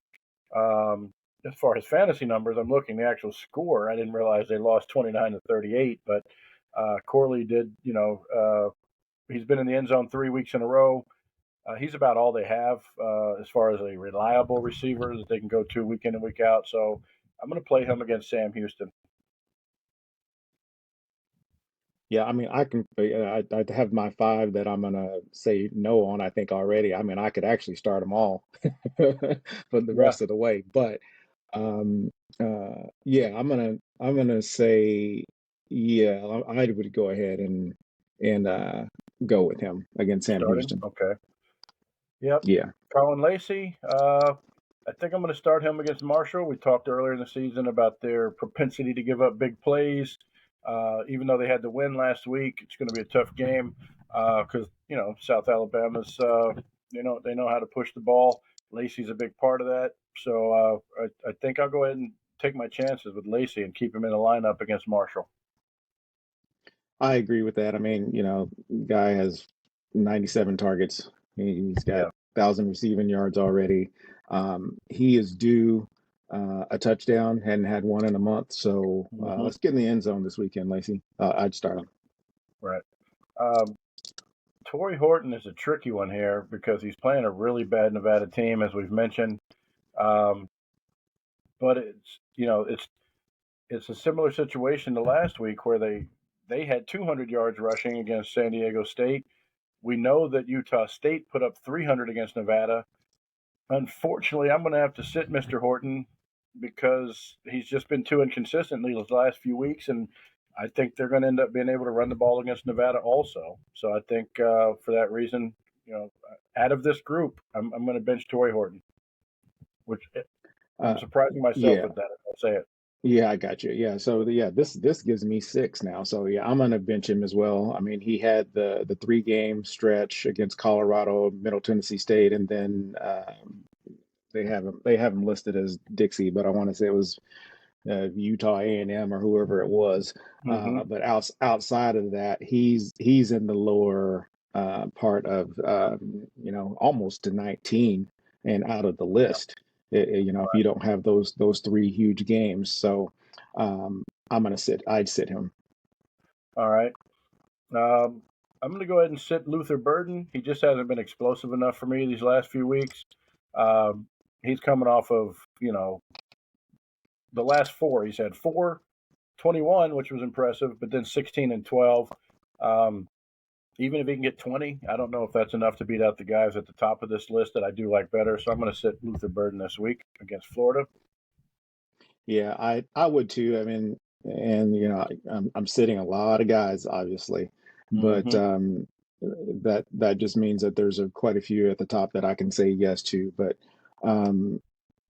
Um, as far as fantasy numbers, I'm looking the actual score. I didn't realize they lost 29-38, but Corley did. He's been in the end zone 3 weeks in a row. He's about all they have as far as a reliable receiver that they can go to week in and week out. So I'm going to play him against Sam Houston. Yeah, I mean, I have my five that I'm gonna say no on. I think already. I mean, I could actually start them all for the Yeah, rest of the way, but Um, yeah, I'm gonna say yeah. I would go ahead and go with him against Sam starting. Houston. Okay. Yep. Yeah, Colin Lacey, I think I'm going to start him against Marshall. We talked earlier in the season about their propensity to give up big plays. Even though they had to win last week, it's going to be a tough game because South Alabama's they know how to push the ball. Lacey's a big part of that, so I think I'll go ahead and take my chances with Lacey and keep him in the lineup against Marshall. I agree with that. I mean, guy has 97 targets. He's got Yeah. 1,000 receiving yards already. He is due a touchdown. Hadn't had one in a month. So Hmm. let's get in the end zone this weekend, Lacey. I'd start him. Right. Um, Torrey Horton is a tricky one here because he's playing a really bad Nevada team, as we've mentioned. Um, but it's a similar situation to last week where they had 200 yards rushing against San Diego State. We know that Utah State put up 300 against Nevada. Unfortunately, I'm going to have to sit Mr. Horton because he's just been too inconsistent these last few weeks, and I think they're going to end up being able to run the ball against Nevada also. So I think for that reason, out of this group, I'm going to bench Torrey Horton, which I'm Uh, surprising myself yeah, with that. I'll say it. yeah, I got you. Yeah, so yeah, this gives me six now. So yeah, I'm gonna bench him as well. I mean, he had the 3 game stretch against Colorado, Middle Tennessee State, and then they have him listed as Dixie, but I want to say it was Utah A&M or whoever it was. Mm-hmm. But outside of that, he's in the lower part of almost to 19 and out of the Yeah. list. If you don't have those 3 huge games, so I'd sit him. All right. Um, I'm going to go ahead and sit Luther Burden. He just hasn't been explosive enough for me these last few weeks. Um, he's coming off of, the last four. He's had 4, 21, which was impressive, but then 16 and 12. Um, even if he can get 20, I don't know if that's enough to beat out the guys at the top of this list that I do like better. So I'm going to sit Luther Burden this week against Florida. Yeah, I would too. I mean, and I'm sitting a lot of guys, obviously, but Mm-hmm. that just means that there's quite a few at the top that I can say yes to. But um,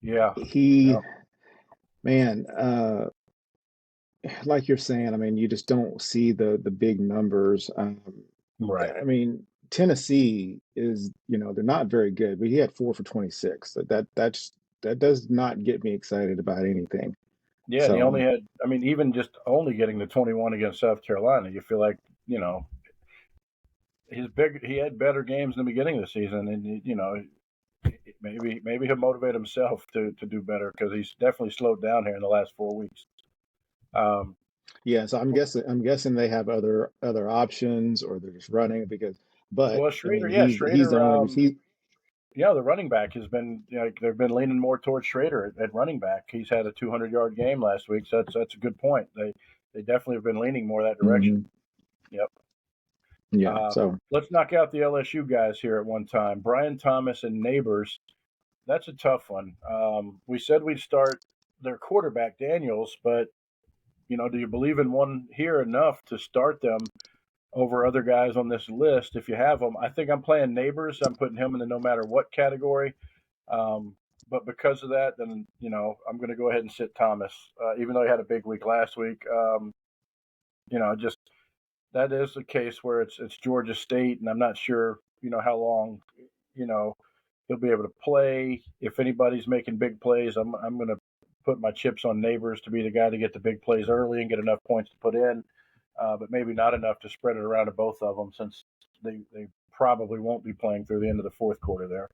Yeah. he, Yeah. man, like you're saying, I mean, you just don't see the big numbers. Right. I mean, Tennessee is, they're not very good, but he had 4 for 26. That does not get me excited about anything. Yeah, and he So. only had, I mean, even just only getting the 21 against South Carolina, you feel like, you know, he had better games in the beginning of the season, and maybe he'll motivate himself to do better because he's definitely slowed down here in the last 4 weeks. Um, Yeah, so I'm guessing they have other options or they're just running but well, I mean Schrader, yeah, he's the Schrader, only he yeah, the running back has been, they've been leaning more towards Schrader at running back. He's had a 200-yard game last week, so that's a good point. They definitely have been leaning more that direction. hmm Yep. yeah, Uh, so let's knock out the LSU guys here at one time. Brian Thomas and Neighbors. That's a tough one. We said we'd start their quarterback Daniels, but do you believe in one here enough to start them over other guys on this list if you have them? I think I'm playing Neighbors. I'm putting him in the no matter what category. Um, but because of that, then I'm going to go ahead and sit Thomas, even though he had a big week last week. Just that is the case where it's Georgia State, and I'm not sure how long you know he'll be able to play. If anybody's making big plays, I'm going to put my chips on Neighbors to be the guy to get the big plays early and get enough points to put in, but maybe not enough to spread it around to both of them since they probably won't be playing through the end of the fourth quarter there.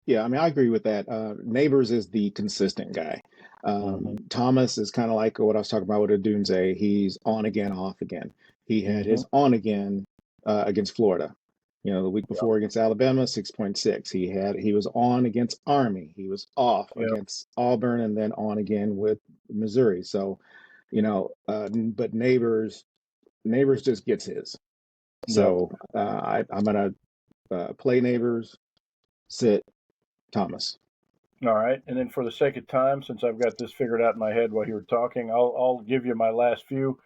yeah, I mean I agree with that. Neighbors is the consistent guy. Mm-hmm. Thomas is kind of like what I was talking about with Adunze. He's on again, off again. He had Mm-hmm. his on again against Florida. The week Yep. before against Alabama, 6.6. He was on against Army. He was off Yep. against Auburn, and then on again with Missouri. So, but Neighbors just gets his. Yep. So I'm gonna play Neighbors, sit Thomas. All right. And then for the sake of time, since I've got this figured out in my head while you were talking, I'll give you my last few.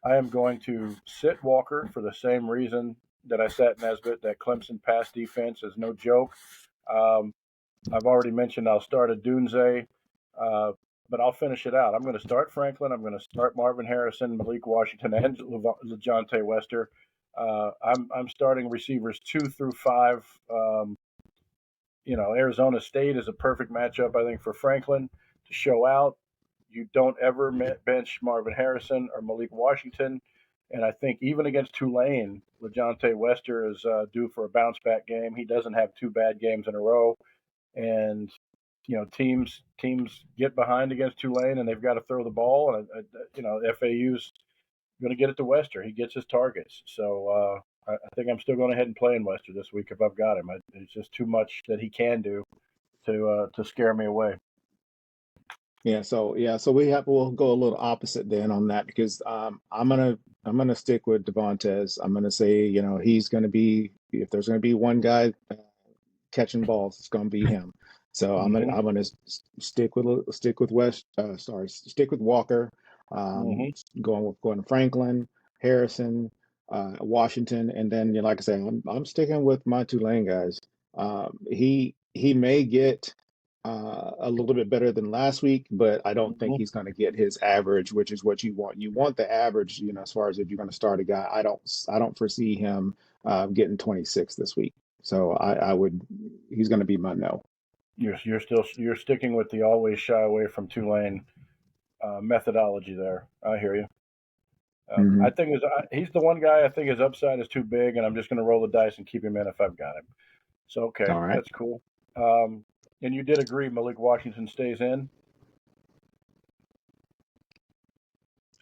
I am going to sit Walker for the same reason that I sat Nesbitt. That Clemson pass defense is no joke. Um, I've already mentioned I'll start a Dunze, uh, but I'll finish it out. I'm going to start Franklin. I'm going to start Marvin Harrison, Malik Washington, and LeJounte Wester. I'm starting receivers 2 through 5. Arizona State is a perfect matchup, I think, for Franklin to show out. You don't ever bench Marvin Harrison or Malik Washington. And I think even against Tulane, LeJounte Wester is due for a bounce back game. He doesn't have 2 bad games in a row. And, teams get behind against Tulane and they've got to throw the ball. And, FAU's going to get it to Wester. He gets his targets. So I think I'm still going ahead and playing Wester this week if I've got him. It's just too much that he can do to scare me away. So we'll go a little opposite then on that because I'm gonna stick with Devontae. I'm gonna say, he's gonna be, if there's gonna be one guy catching balls, it's gonna be him. So Mm-hmm. I'm gonna stick with stick with Walker, Mm-hmm. going Franklin, Harrison, Washington, and then, like I say, I'm sticking with my Tulane guys. He may get a little bit better than last week, but I don't think Mm-hmm. he's going to get his average, which is what you want. You want the average, as far as if you're going to start a guy. I don't foresee him getting 26 this week. So he's going to be my no. You're sticking with the always shy away from Tulane methodology there. I hear you. Hmm. I think he's the one guy I think his upside is too big, and I'm just going to roll the dice and keep him in if I've got him. So okay, All right. that's cool. Um, and you did agree Malik Washington stays in.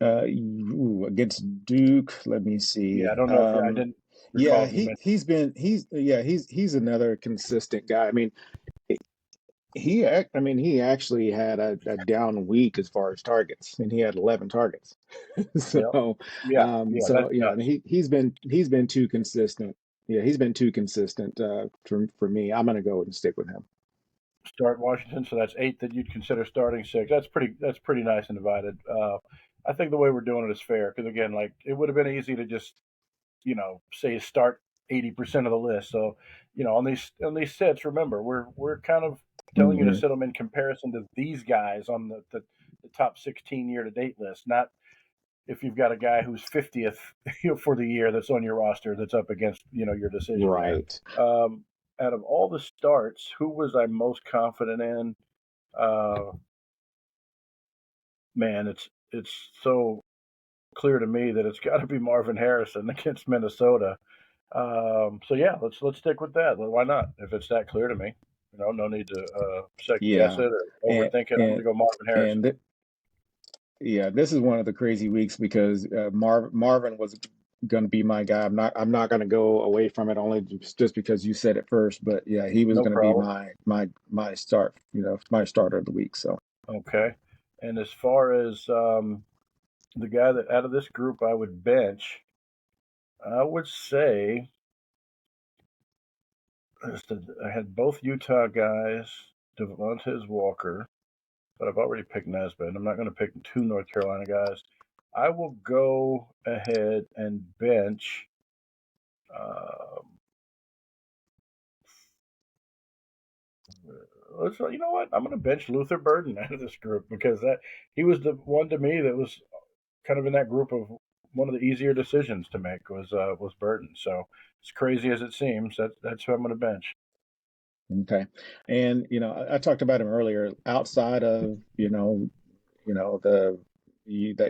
Against Duke, let me Yeah, I see. don't know if I didn't recall Yeah, if you mentioned. he's another consistent guy. I mean, he actually had a down week as far as targets, and he had 11 targets. Yeah, So, yeah, yeah. That's and nuts. he's been too consistent. Yeah, he's been too consistent for me. I'm gonna go and stick with him. Start Washington, so that's 8 that you'd consider starting 6. That's pretty nice and divided. I think the way we're doing it is fair because again, like it would have been easy to just say start 80% of the list. So on these sets, remember we're kind of telling you to Hmm. sit them in comparison to these guys on the top 16 year to date list, not if you've got a guy who's 50th for the year that's on your roster that's up against your decision there. Right. Out of all the starts, who was I most confident in? Uh, Man, it's so clear to me that it's got to be Marvin Harrison against Minnesota. So yeah, let's stick with that. Why not? If it's that clear to me, no need to second guess Yeah. it or And overthink it. I'm going to and go Marvin Harrison. and Yeah, this is one of the crazy weeks because Marvin was going to be my guy. I'm not going to go away from it only just because you said it first. But yeah, he was No going to be problem. my start. My starter of the week. So Okay. And as far as the guy that out of this group I would bench, I would say I had both Utah guys, Devontae Walker, but I've already picked Nesbitt. I'm not going to pick 2 North Carolina guys. I will go ahead and bench. Um, you know what? I'm going to bench Luther Burden out of this group because that he was the one to me that was kind of in that group of one of the easier decisions to make was Burden. So as crazy as it seems, that's who I'm going to bench. okay, and I talked about him earlier. Outside of that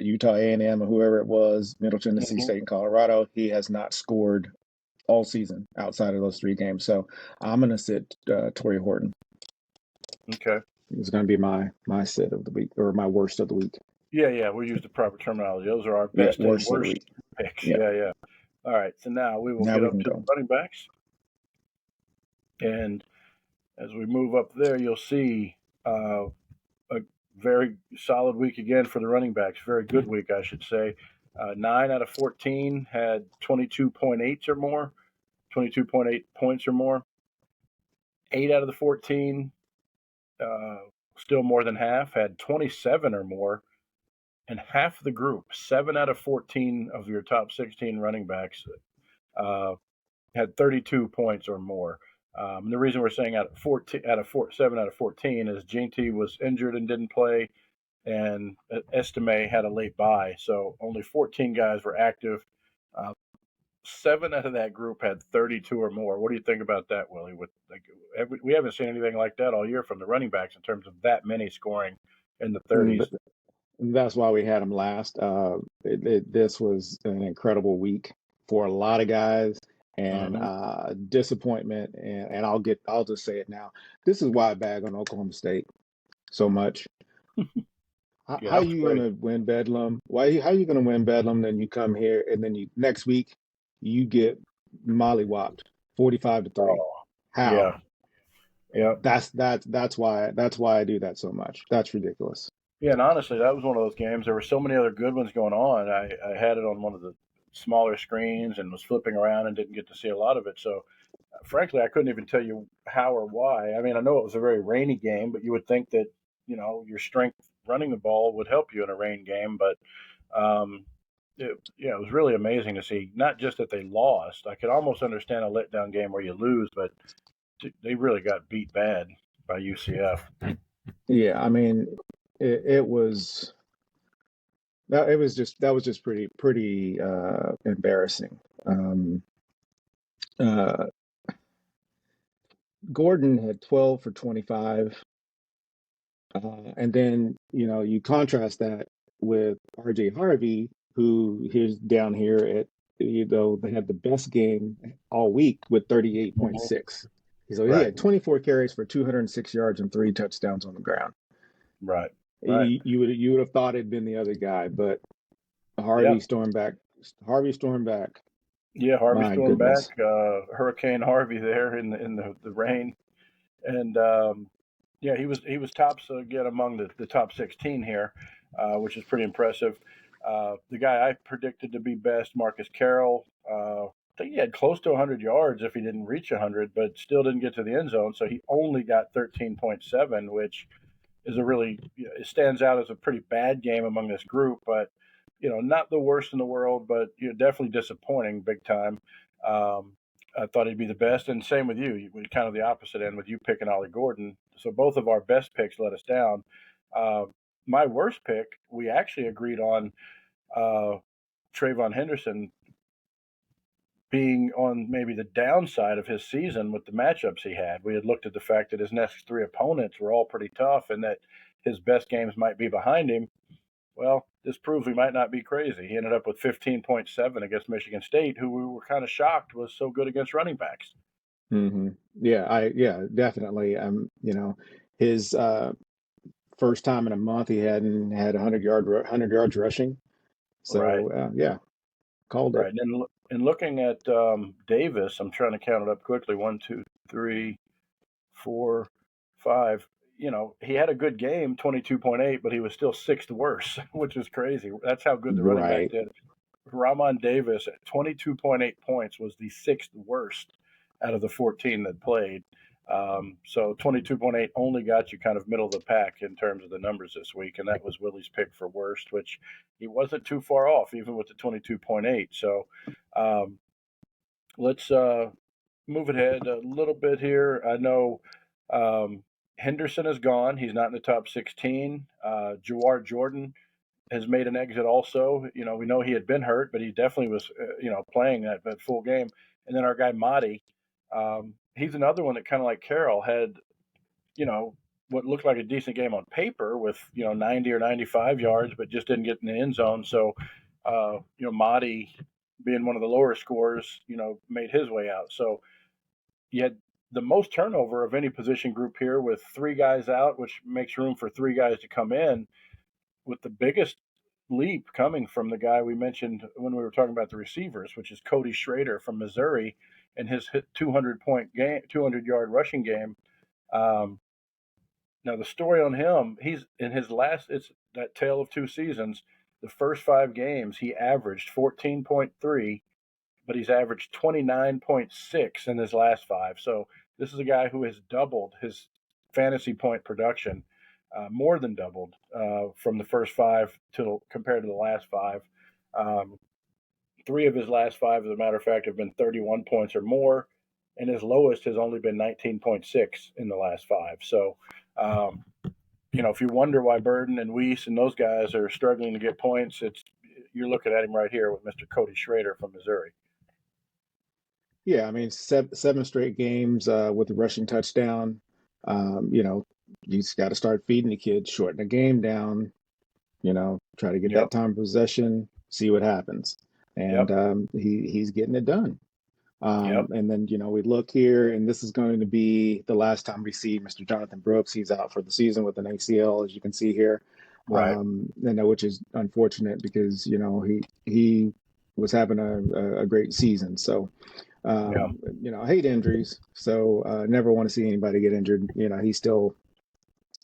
Utah A&M or whoever it was, Middle Tennessee Hmm. State and Colorado, he has not scored all season outside of those 3 games. So I'm going to sit Torrey Horton. Okay. It's going to be my sit of the week or my worst of the week. Yeah, yeah. We use the proper terminology. Those are our Yeah, best and worst of the worst week. picks. Yeah. Yeah, yeah. All right. So now we will Now get we up can to the go. running backs, and as we move up there, you'll see a very solid week again for the running backs. Very good week, I should say. 9 out of 14 had 22.8 or more, 22.8 points or more. 8 out of the 14, uh, still more than half, had 27 or more. And half the group, 7 out of 14 of your top 16 running backs, uh, had 32 points or more. The reason we're saying out of 14, 7 out of 14 is Ginty was injured and didn't play, and Estime had a late bye, so only 14 guys were active. Uh, 7 out of that group had 32 or more. What do you think about that, Willie? We haven't seen anything like that all year from the running backs in terms of that many scoring in the Mm, 30s. th- That's why we had him last. This was an incredible week for a lot of guys, and Mm-hmm. disappointment. And I'll just say it now. This is why I bag on Oklahoma State so much. Yeah, how that was you great. gonna win Bedlam? How you gonna win Bedlam? Then you come here and then you next week you get mollywopped 45-3. Oh, How? yeah, yeah, That's why I do that so much. That's ridiculous. yeah. And honestly, that was one of those games. There were so many other good ones going on. I had it on one of the smaller screens and was flipping around and didn't get to see a lot of it. So, frankly, I couldn't even tell you how or why. I mean, I know it was a very rainy game, but you would think that your strength running the ball would help you in a rain game. But um, it was really amazing to see. Not just that they lost. I could almost understand a letdown game where you lose, but they really got beat bad by UCF. Yeah, I mean, it was that was just pretty embarrassing. Uh, Gordon had 12 for 25. And then, you contrast that with RJ Harvey, who is down here at, they had the best game all week with Mhm. 38.6. So he Right, had 24 carries for 206 yards and 3 touchdowns on the ground. right, right. You would have thought it'd been the other guy, but Yeah, Harvey stormed back. Harvey stormed back. yeah. Harvey My stormed back. goodness. Hurricane Harvey there in the rain, and yeah, he was tops again among the top 16 here, which is pretty impressive. The guy I predicted to be best, Marcus Carroll. I think he had close to 100 yards if he didn't reach 100, but still didn't get to the end zone. So he only got 13.7, which is a really it stands out as a pretty bad game among this group, but not the worst in the world, but definitely disappointing big time. Um, I thought he'd be the best, and same with you. Kind of the opposite end with you picking Ollie Gordon. So both of our best picks let us down. Uh, my worst pick, we actually agreed on uh, Trayvon Henderson being on maybe the downside of his season with the matchups he had. We had looked at the fact that his next three opponents were all pretty tough and that his best games might be behind him. Well, this proves we might not be crazy. He ended up with 15.7 against Michigan State, who we were kind of shocked was so good against running backs. hmm Yeah, definitely. His first time in a month he hadn't had 100 yards rushing. Right, So yeah, called it. right. And looking at Davis, I'm trying to count it up quickly. One, two, three, 4, 5. He had a good game, 22.8, but he was still sixth worst, which is crazy. That's how good the running back Right. did. Ramon Davis at 22.8 points was the sixth worst out of the 14 that played. So 22.8 only got you kind of middle of the pack in terms of the numbers this week, and that was Willie's pick for worst, which he wasn't too far off, even with the 22.8. So um, let's move ahead a little bit here. I know um, Henderson is gone. He's not in the top 16. Jawar Jordan has made an exit also. We know he had been hurt, but he definitely was, playing that full game. And then our guy Mahdi, he's another one that kind of like Carroll had, you know, what looked like a decent game on paper with 90 or 95 yards, but just didn't get in the end zone. So, Mahdi being one of the lower scorers, made his way out. So you had the most turnover of any position group here with three guys out, which makes room for three guys to come in, with the biggest leap coming from the guy we mentioned when we were talking about the receivers, which is Cody Schrader from Missouri and his 200-point game, 200-yard rushing game. Um, Now the story on him, he's in his last. It's that tale of two seasons. The first 5 games, he averaged 14.3, but he's averaged 29.6 in his last five. So this is a guy who has doubled his fantasy point production, more than doubled from the first five to compared to the last five. Um, Three of his last five, as a matter of fact, have been 31 points or more, and his lowest has only been 19.6 in the last five. So, um, if you wonder why Burden and Weiss and those guys are struggling to get points, you're looking at him right here with Mr. Cody Schrader from Missouri. Yeah, I mean, seven straight games with a rushing touchdown. You just got to start feeding the kid, shorten the game down. Try to get that Yep. time of possession, see what happens, and Yep. he's getting it done. Yep. And then we look here, and this is going to be the last time we see Mr. Jonathan Brooks. He's out for the season with an ACL, as you can see here. Right. which is unfortunate because he was having a great season. So Yeah. I hate injuries, so never want to see anybody get injured. He still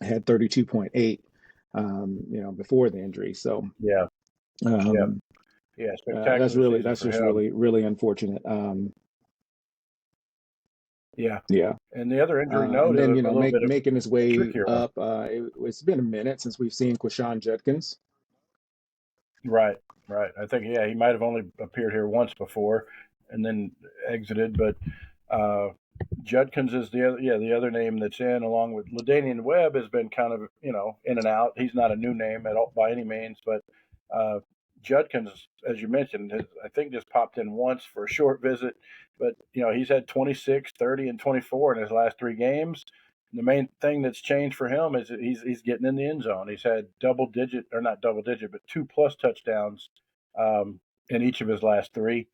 had 32.8, before the injury. So Yeah. Yeah. um, Yeah. that's Spectacular season that's for just him. really unfortunate. Yeah. Yeah. And the other injury note And is then, a little bit of making his a way trickier one. up. It's been a minute since we've seen Quashawn Judkins. Right. Right. I think, yeah, he might have only appeared here once before and then exited, but uh, Judkins is the other name that's in, along with Ladanian Webb has been kind of in and out. He's not a new name at all by any means, but uh, Judkins, as you mentioned, I think just popped in once for a short visit, but he's had 26, 30, and 24 in his last three games. And the main thing that's changed for him is that he's getting in the end zone. He's had double digit, or not double digit, but two plus touchdowns um, in each of his last three,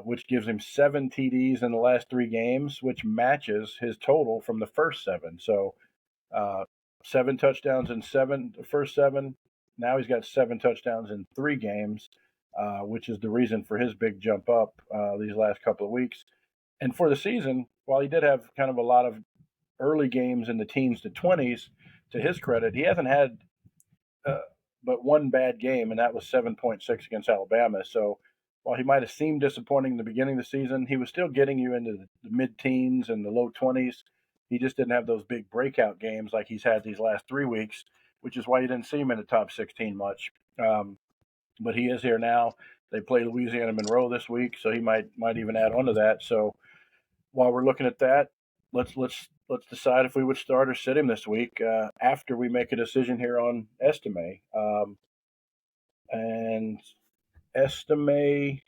which gives him seven TDs in the last three games, which matches his total from the first seven. So uh, seven touchdowns in the first seven. Now he's got seven touchdowns in three games, which is the reason for his big jump up these last couple of weeks. And for the season, while he did have kind of a lot of early games in the teens to 20s, to his credit, he hasn't had uh, but one bad game, and that was 7.6 against Alabama. So while he might have seemed disappointing in the beginning of the season, he was still getting you into the mid teens and the low 20s. He just didn't have those big breakout games like he's had these last 3 weeks, which is why you didn't see him in the top 16 much. But he is here now. They play Louisiana Monroe this week, so he might even add on to that. So while we're looking at that, let's decide if we would start or sit him this week after we make a decision here on Estime. And Estime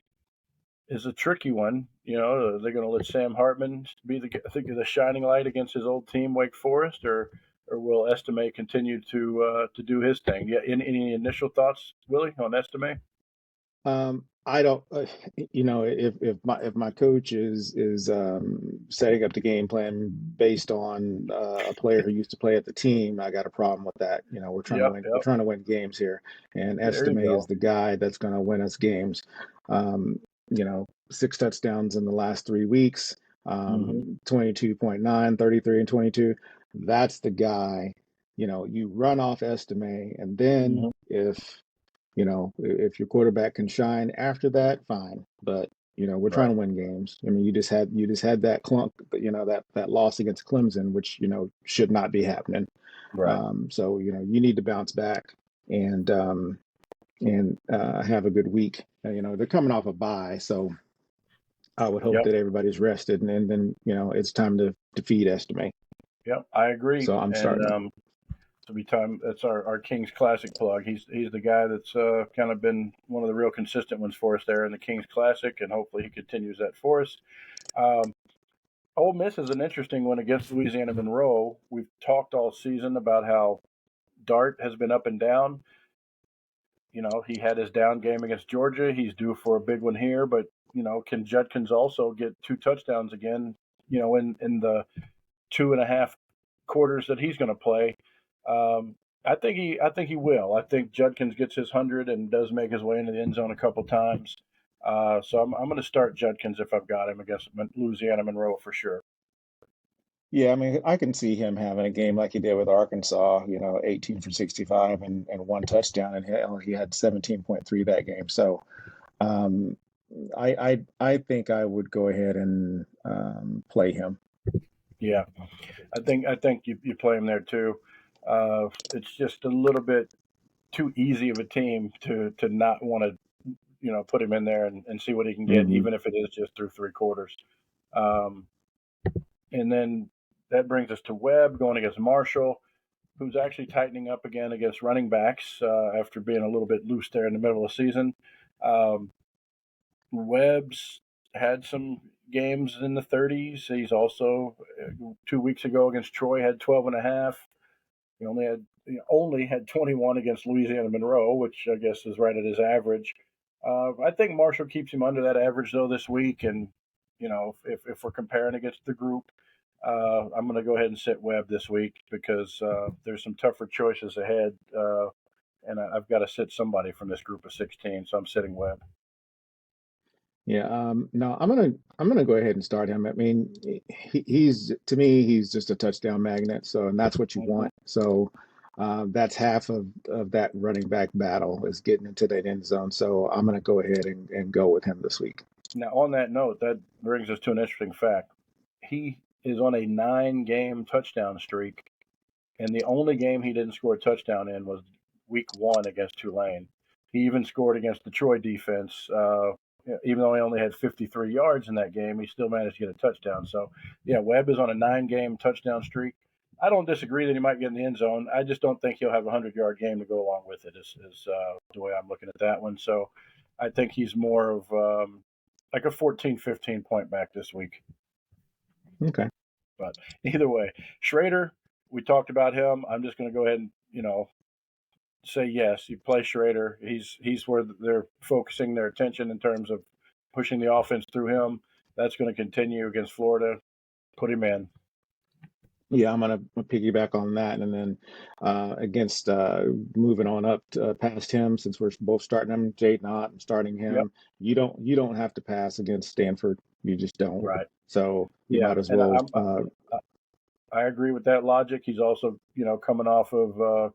is a tricky one. They're going to let Sam Hartman be the shining light against his old team, Wake Forest, or will Estime continue to do his thing? Yeah. Any initial thoughts, Willie, on Estime? I don't, if my coach is setting up the game plan based on a player who used to play at the team, I got a problem with that. We're trying to Yep. win. We're Yep. trying to win games here, and There you Estime is go. the guy that's going to win us games. Six touchdowns in the last 3 weeks, Mm-hmm. 22.9, 33, and 22. That's the guy. You run off Estime, and then Mm-hmm. if your quarterback can shine after that, fine. But we're trying Right. to win games. I mean, you just had that clunk, that loss against Clemson, which should not be happening. Right. So you need to bounce back and have a good week. They're coming off a bye, so I would hope Yep. that everybody's rested, and then it's time to defeat Estimate. Yep. I agree. So I'm And starting. to be time. That's our Kings Classic plug. He's the guy that's kind of been one of the real consistent ones for us there in the Kings Classic, and hopefully he continues that for us. Um, Ole Miss is an interesting one against Louisiana Monroe. We've talked all season about how Dart has been up and down. He had his down game against Georgia. He's due for a big one here, but can Judkins also get two touchdowns again? In the 2.5 quarters that he's going to play. Um, I think he will. I think Judkins gets his 100 and does make his way into the end zone a couple times. So I'm going to start Judkins if I've got him against Louisiana Monroe for sure. Yeah, I mean, I can see him having a game like he did with Arkansas, 18 for 65 and one touchdown, and he had 17.3 that game. So um, I think I would go ahead and play him. Yeah, I think you play him there too. It's just a little bit too easy of a team to not want to put him in there and see what he can get, Hmm. even if it is just through three quarters. Um, and then that brings us to Webb going against Marshall, who's actually tightening up again against running backs after being a little bit loose there in the middle of the season. Um, Webb's had some games in the 30s. He's also 2 weeks ago against Troy had 12 and a half. He only had 21 against Louisiana Monroe, which I guess is right at his average. I think Marshall keeps him under that average though this week, and if we're comparing against the group, I'm going to go ahead and sit Webb this week because there's some tougher choices ahead and I've got to sit somebody from this group of 16, so I'm sitting Webb. Yeah, no, I'm gonna go ahead and start him. I mean, he's to me, he's just a touchdown magnet. So, and that's what you Mhm. want. So, that's half of that running back battle is getting into that end zone. So, I'm gonna go ahead and go with him this week. Now, on that note, that brings us to an interesting fact. He is on a 9-game touchdown streak, and the only game he didn't score a touchdown in was week 1 against Tulane. He even scored against the Troy defense. Even though he only had 53 yards in that game, he still managed to get a touchdown. So, yeah, Webb is on a 9-game touchdown streak. I don't disagree that he might get in the end zone. I just don't think he'll have a 100-yard game to go along with it, is the way I'm looking at that one. So I think he's more of like a 14, 15 point back this week. Okay. But either way, Schrader, we talked about him. I'm just going to go ahead and, say yes. You play Schrader. He's where they're focusing their attention in terms of pushing the offense through him. That's going to continue against Florida. Put him in. Yeah, I'm gonna piggyback on that, and then against moving on up to, past him, since we're both starting him, Jade Knott, I'm starting Yep. him. You don't have to pass against Stanford. You just don't. Right. So you Yeah. might as And well. I agree with that logic. He's also, coming off of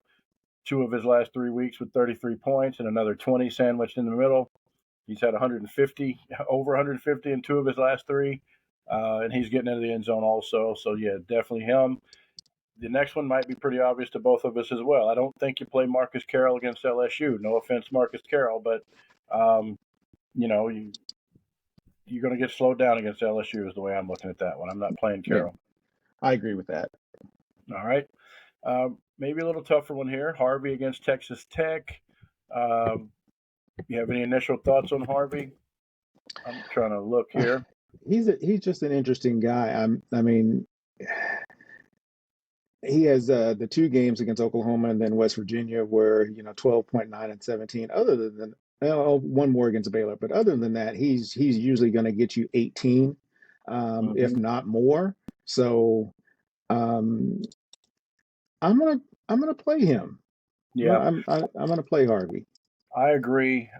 2 of his last 3 weeks with 33 points and another 20 sandwiched in the middle. He's had 150, over 150 in 2 of his last 3, and he's getting into the end zone also. So yeah, definitely him. The next one might be pretty obvious to both of us as well. I don't think you play Marcus Carroll against LSU. No offense, Marcus Carroll, but um, you're going to get slowed down against LSU is the way I'm looking at that one. I'm not playing Yeah, Carroll. I agree with that. All right. Maybe a little tougher one here. Harvey against Texas Tech. Um, you have any initial thoughts on Harvey? I'm trying to look here. He's just an interesting guy. I mean, he has the 2 games against Oklahoma and then West Virginia where 12.9 and 17. Other than one more against Baylor, but other than that, he's usually going to get you 18, if Hmm. not more. So um, I'm gonna play him. Yeah, I'm gonna play Harvey. I agree.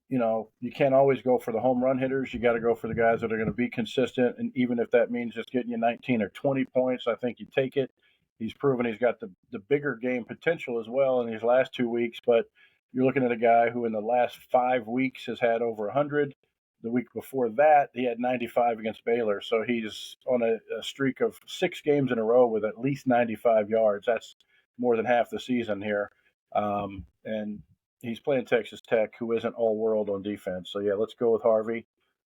You can't always go for the home run hitters. You got to go for the guys that are going to be consistent. And even if that means just getting you 19 or 20 points, I think you take it. He's proven he's got the bigger game potential as well in these last 2 weeks. But you're looking at a guy who in the last 5 weeks has had over 100. The week before that, he had 95 against Baylor. So he's on a streak of 6 games in a row with at least 95 yards. That's more than half the season here. And he's playing Texas Tech, who isn't all world on defense. So yeah, let's go with Harvey.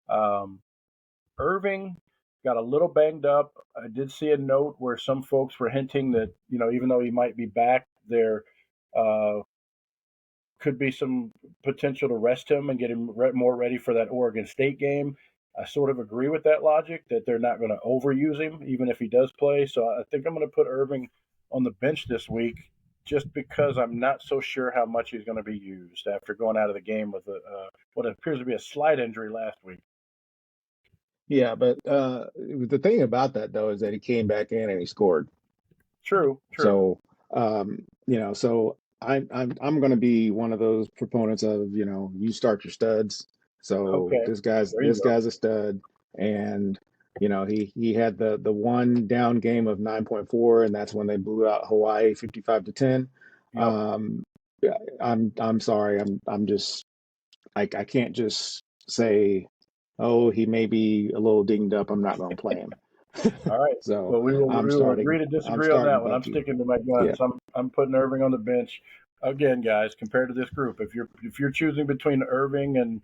Um, Irving got a little banged up. I did see a note where some folks were hinting that even though he might be back, there uh, could be some potential to rest him and get him more ready for that Oregon State game. I sort of agree with that logic that they're not going to overuse him even if he does play. So I think I'm going to put Irving on the bench this week just because I'm not so sure how much he's going to be used after going out of the game with what appears to be a slight injury last week. Yeah, but the thing about that though is that he came back in and he scored. True, true. So so I'm going to be one of those proponents of you start your studs. So Okay, there you this go. guy's a stud, and he had the one down game of 9.4, and that's when they blew out Hawaii 55-10. Yep. Um, yeah, I'm sorry, I'm just I can't just say, oh, he may be a little dinged up. I'm not going to play him. All right. So Well, we will agree to I'm disagree on starting that one. I'm Bucky. sticking to my Yeah. guns. I'm putting Irving on the bench. Again, guys, compared to this group, if you're choosing between Irving and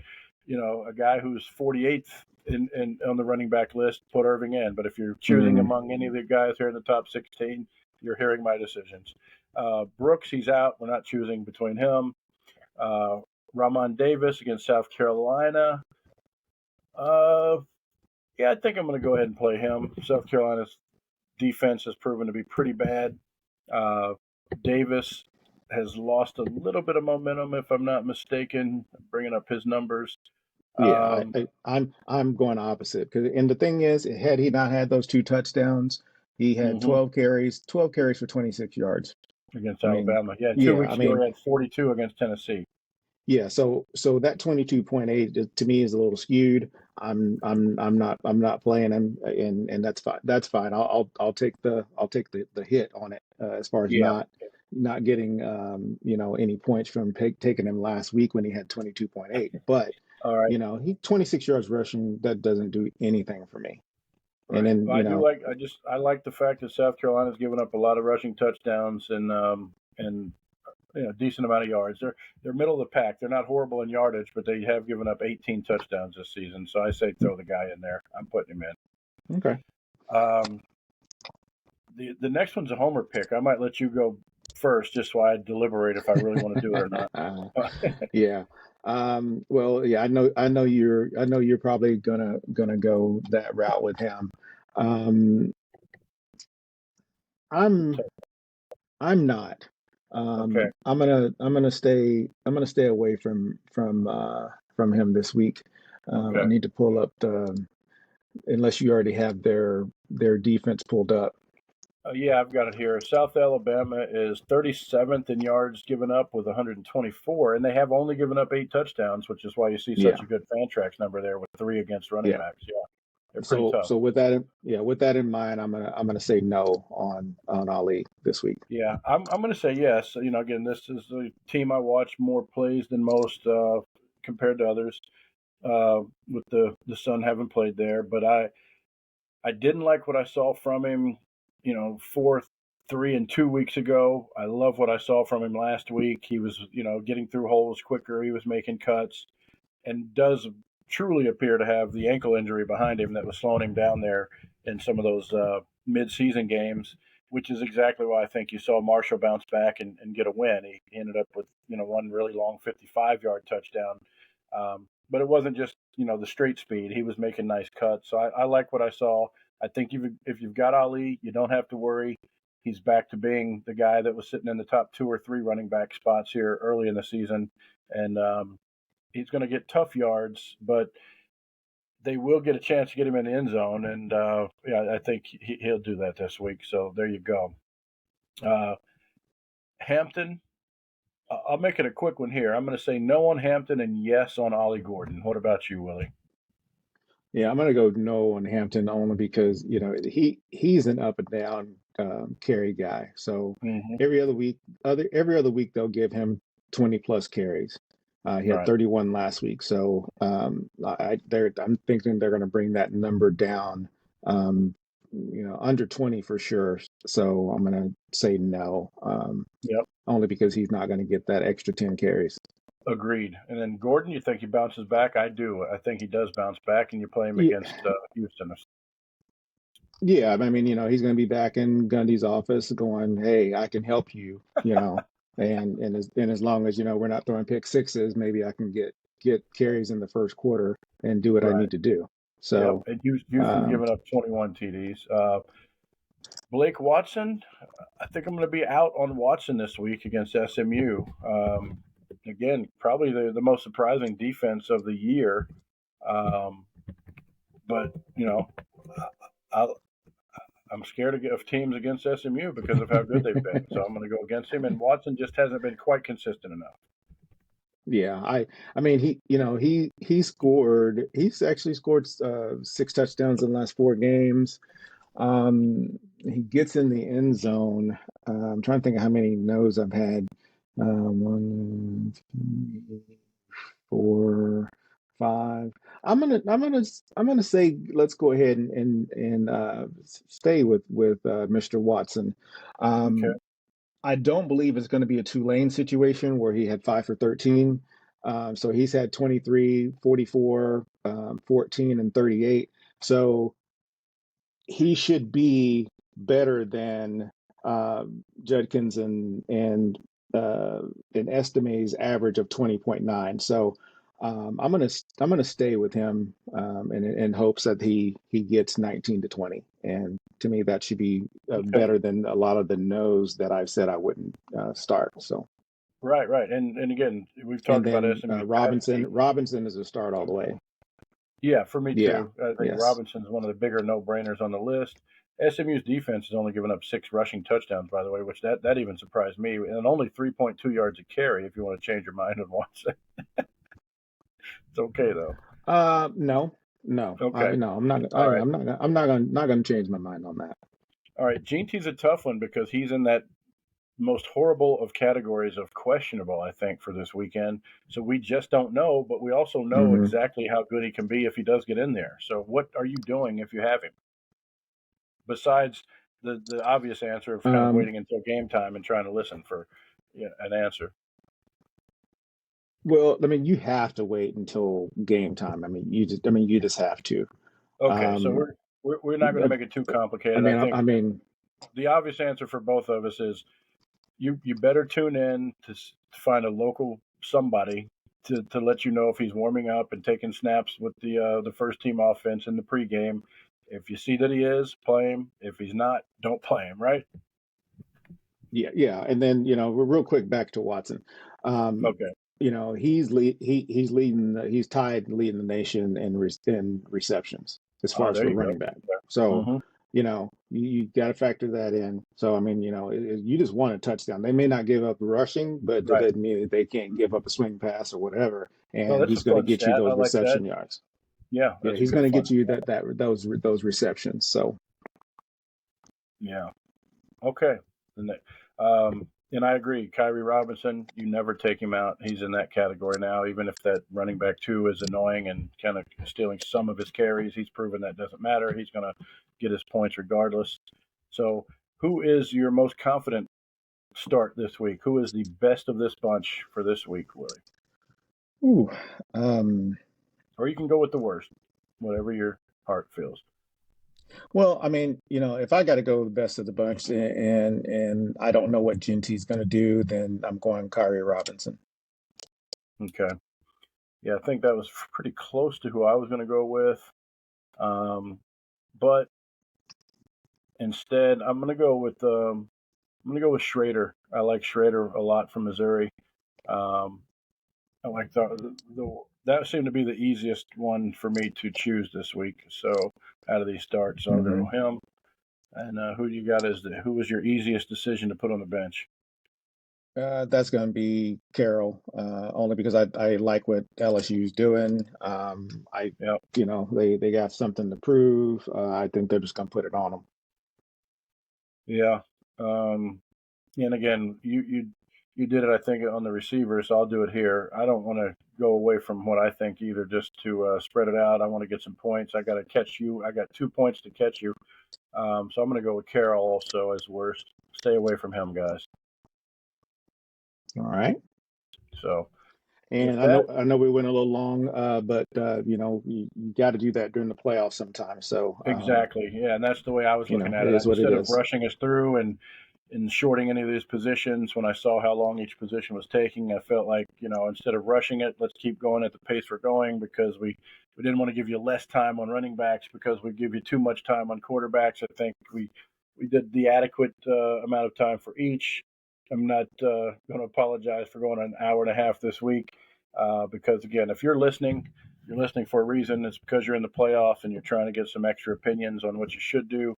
a guy who's 48th in on the running back list, put Irving in. But if you're choosing Mhm. among any of the guys here in the top 16, you're hearing my decisions. Brooks, he's out. We're not choosing between him. Uh, Ramon Davis against South Carolina. Uh, yeah, I think I'm going to go ahead and play him. South Carolina's defense has proven to be pretty bad. Uh, Davis has lost a little bit of momentum, if I'm not mistaken, bringing up his numbers. Yeah, Um, I'm going opposite because, and the thing is, had he not had those 2 touchdowns, he had mhm. 12 carries for 26 yards. against I mean, Alabama. Yeah, 2 yeah, I weeks ago mean, he had 42 against Tennessee. yeah. So that 22.8 to me is a little skewed. I'm not playing him, and that's fine. That's fine. I'll take the hit on it as far as Yeah. not getting any points from taking him last week when he had 22.8. But All right. he 26 yards rushing, that doesn't do anything for me. And Right. then Well, I like the fact that South Carolina's given up a lot of rushing touchdowns and decent amount of yards. They're middle of the pack. They're not horrible in yardage, but they have given up 18 touchdowns this season. So I say throw the guy in there. I'm putting him in. okay. The next one's a homer pick. I might let you go first, just so I deliberate if I really want to do it or not. Yeah. Well, yeah, I know you're probably gonna go that route with him. Um, I'm I'm not. Okay. I'm gonna stay away from him this week. I Okay. need to pull up unless you already have their defense pulled up. Yeah, I've got it here. South Alabama is 37th in yards given up with 124, and they have only given up 8 touchdowns, which is why you see such Yeah, a good Fantrax number there with 3 against running yeah. backs. Yeah, they're pretty tough. So with that in mind, I'm gonna say no on Ali this week. Yeah, I'm going to say yes. Again, this is a team I watch more plays than most compared to others. With the son having played there, but I didn't like what I saw from him. 4-3 and 2 weeks ago. I love what I saw from him last week. He was getting through holes quicker. He was making cuts, and does truly appear to have the ankle injury behind him that was slowing him down there in some of those mid-season games, which is exactly why I think you saw Marshall bounce back and get a win. He ended up with one really long 55-yard touchdown, but it wasn't just the straight speed. He was making nice cuts, so I like what I saw. I think if you've got Ali, you don't have to worry. He's back to being the guy that was sitting in the top 2 or 3 running back spots here early in the season, and he's going to get tough yards, but they will get a chance to get him in the end zone, and yeah, I think he'll do that this week. So there you go. Uh, Hampton, I'll make it a quick one here. I'm going to say no on Hampton and yes on Ollie Gordon. What about you, Willie? Yeah, I'm gonna go no on Hampton only because he's an up and down carry guy. So Mm-hmm. every other week they'll give him 20 plus carries. He had Right. 31 last week, so I'm thinking they're going to bring that number down, under 20 for sure. So I'm going to say no, Yep. only because he's not going to get that extra 10 carries. Agreed. And then Gordon, you think he bounces back? I do. I think he does bounce back, and you play him Yeah, against Houston. yeah. I mean, he's going to be back in Gundy's office, going, "Hey, I can help you," and as long as we're not throwing pick sixes, maybe I can get carries in the first quarter and do what I Right. need to do. Yep. So, And Houston um, giving up 21 TDs. Blake Watson, I think I'm going to be out on Watson this week against SMU. Again, probably the most surprising defense of the year. But I, I'm scared of teams against SMU because of how good they've been. So I'm going to go against him. And Watson just hasn't been quite consistent enough. yeah, I mean he's actually scored 6 touchdowns in the last 4 games. He gets in the end zone. I'm trying to think of how many no's I've had. One, two, 4, 5. I'm gonna say let's go ahead and stay with Mr. Watson. Okay. Um, I don't believe it's going to be a Tulane situation where he had 5 for 13. So he's had 23, 44, 14, and 38. So he should be better than Judkins and Estime's average of 20.9. So I'm gonna stay with him in hopes that he gets 19 to 20. And to me, that should be Okay. better than a lot of the no's that I've said I wouldn't start. So Right. Right. And again, we've and talked about then SMU past. Robinson is a start all the way. Yeah, for me Yeah, too. I think yes, Robinson's one of the bigger no-brainers on the list. SMU's defense has only given up 6 rushing touchdowns, by the way, which that even surprised me, and only 3.2 yards a carry. If you want to change your mind on one, it's okay though. No, no, Okay, no, I'm not. all right, Not gonna change my mind on that. all right. Gene T's a tough one because he's in that most horrible of categories of questionable, I think, for this weekend. So we just don't know, but we also know Hmm. exactly how good he can be if he does get in there. So what are you doing if you have him? Besides the obvious answer of kind of Um, waiting until game time and trying to listen for an answer. well, I mean, you have to wait until game time. I mean, you just have to. Okay, so Um, we're not going to I, make it too I complicated. I mean, think I mean, the obvious answer for both of us is you better tune in to find a local somebody to let you know if he's warming up and taking snaps with the first team offense in the pregame. If you see that he is, play him. If he's not, don't play him. Right? yeah, yeah. And then, real quick back to Watson. Um, Okay. he's tied leading the nation in receptions as far Oh, as there for you go. running back. So, Hmm. you got to factor that in. So, I mean, you just want a touchdown. They may not give up rushing, but that Right. doesn't mean that they can't give up a swing pass or whatever. No, And that's a he's going to fun get you stat. I those like that. reception yards. Yeah, Yeah, that's a he's good going to fun get you stat. those receptions. So, Yeah. Okay. And I agree. Kyrie Robinson, you never take him out. He's in that category now. Even if that running back two is annoying and kind of stealing some of his carries, he's proven that doesn't matter. He's going to get his points regardless. So, who is your most confident start this week? Who is the best of this bunch for this week, Willie? ooh, um, Or you can go with the worst, whatever your heart feels. well, I mean, if I got to go the best of the bunch, and I don't know what Genty's going to do, then I'm going Kyrie Robinson. Okay. Yeah, I think that was pretty close to who I was going to go with. But instead, I'm gonna go with Schrader. I like Schrader a lot from Missouri. Um, I like the that seemed to be the easiest one for me to choose this week. So out of these starts, I'll go Hmm. him. And who do you got as who was your easiest decision to put on the bench? That's going to be Carroll, only because I like what LSU's doing. Yep. They got something to prove. I think they're just going to put it on them. Yeah. Um, and again, you did it, I think, on the receiver, so I'll do it here. I don't want to go away from what I think either, just to spread it out. I want to get some points. I got to catch you. I got 2 points to catch you. So I'm going to go with Carroll also as worst. Stay away from him, guys. All right. So with And that, I know we went a little long, but you got to do that during the playoffs sometimes. So, exactly, yeah, and that's the way I was looking at it it. is what it Instead of is. rushing us through and shorting any of these positions, when I saw how long each position was taking, I felt like instead of rushing it, let's keep going at the pace we're going because we didn't want to give you less time on running backs because we give you too much time on quarterbacks. I think we did the adequate amount of time for each. I'm not going to apologize for going an hour and a half this week because again, if you're listening for a reason. It's because you're in the playoffs and you're trying to get some extra opinions on what you should do.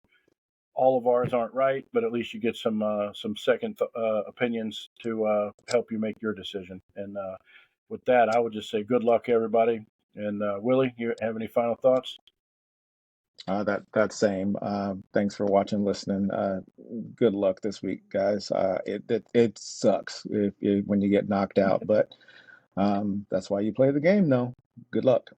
All of ours aren't right, but at least you get some second opinions to help you make your decision. And with that, I would just say good luck, everybody. And Willie, you have any final thoughts? That same. Thanks for watching, listening. Good luck this week, guys. It sucks when you get knocked out, but that's why you play the game, though. Good luck.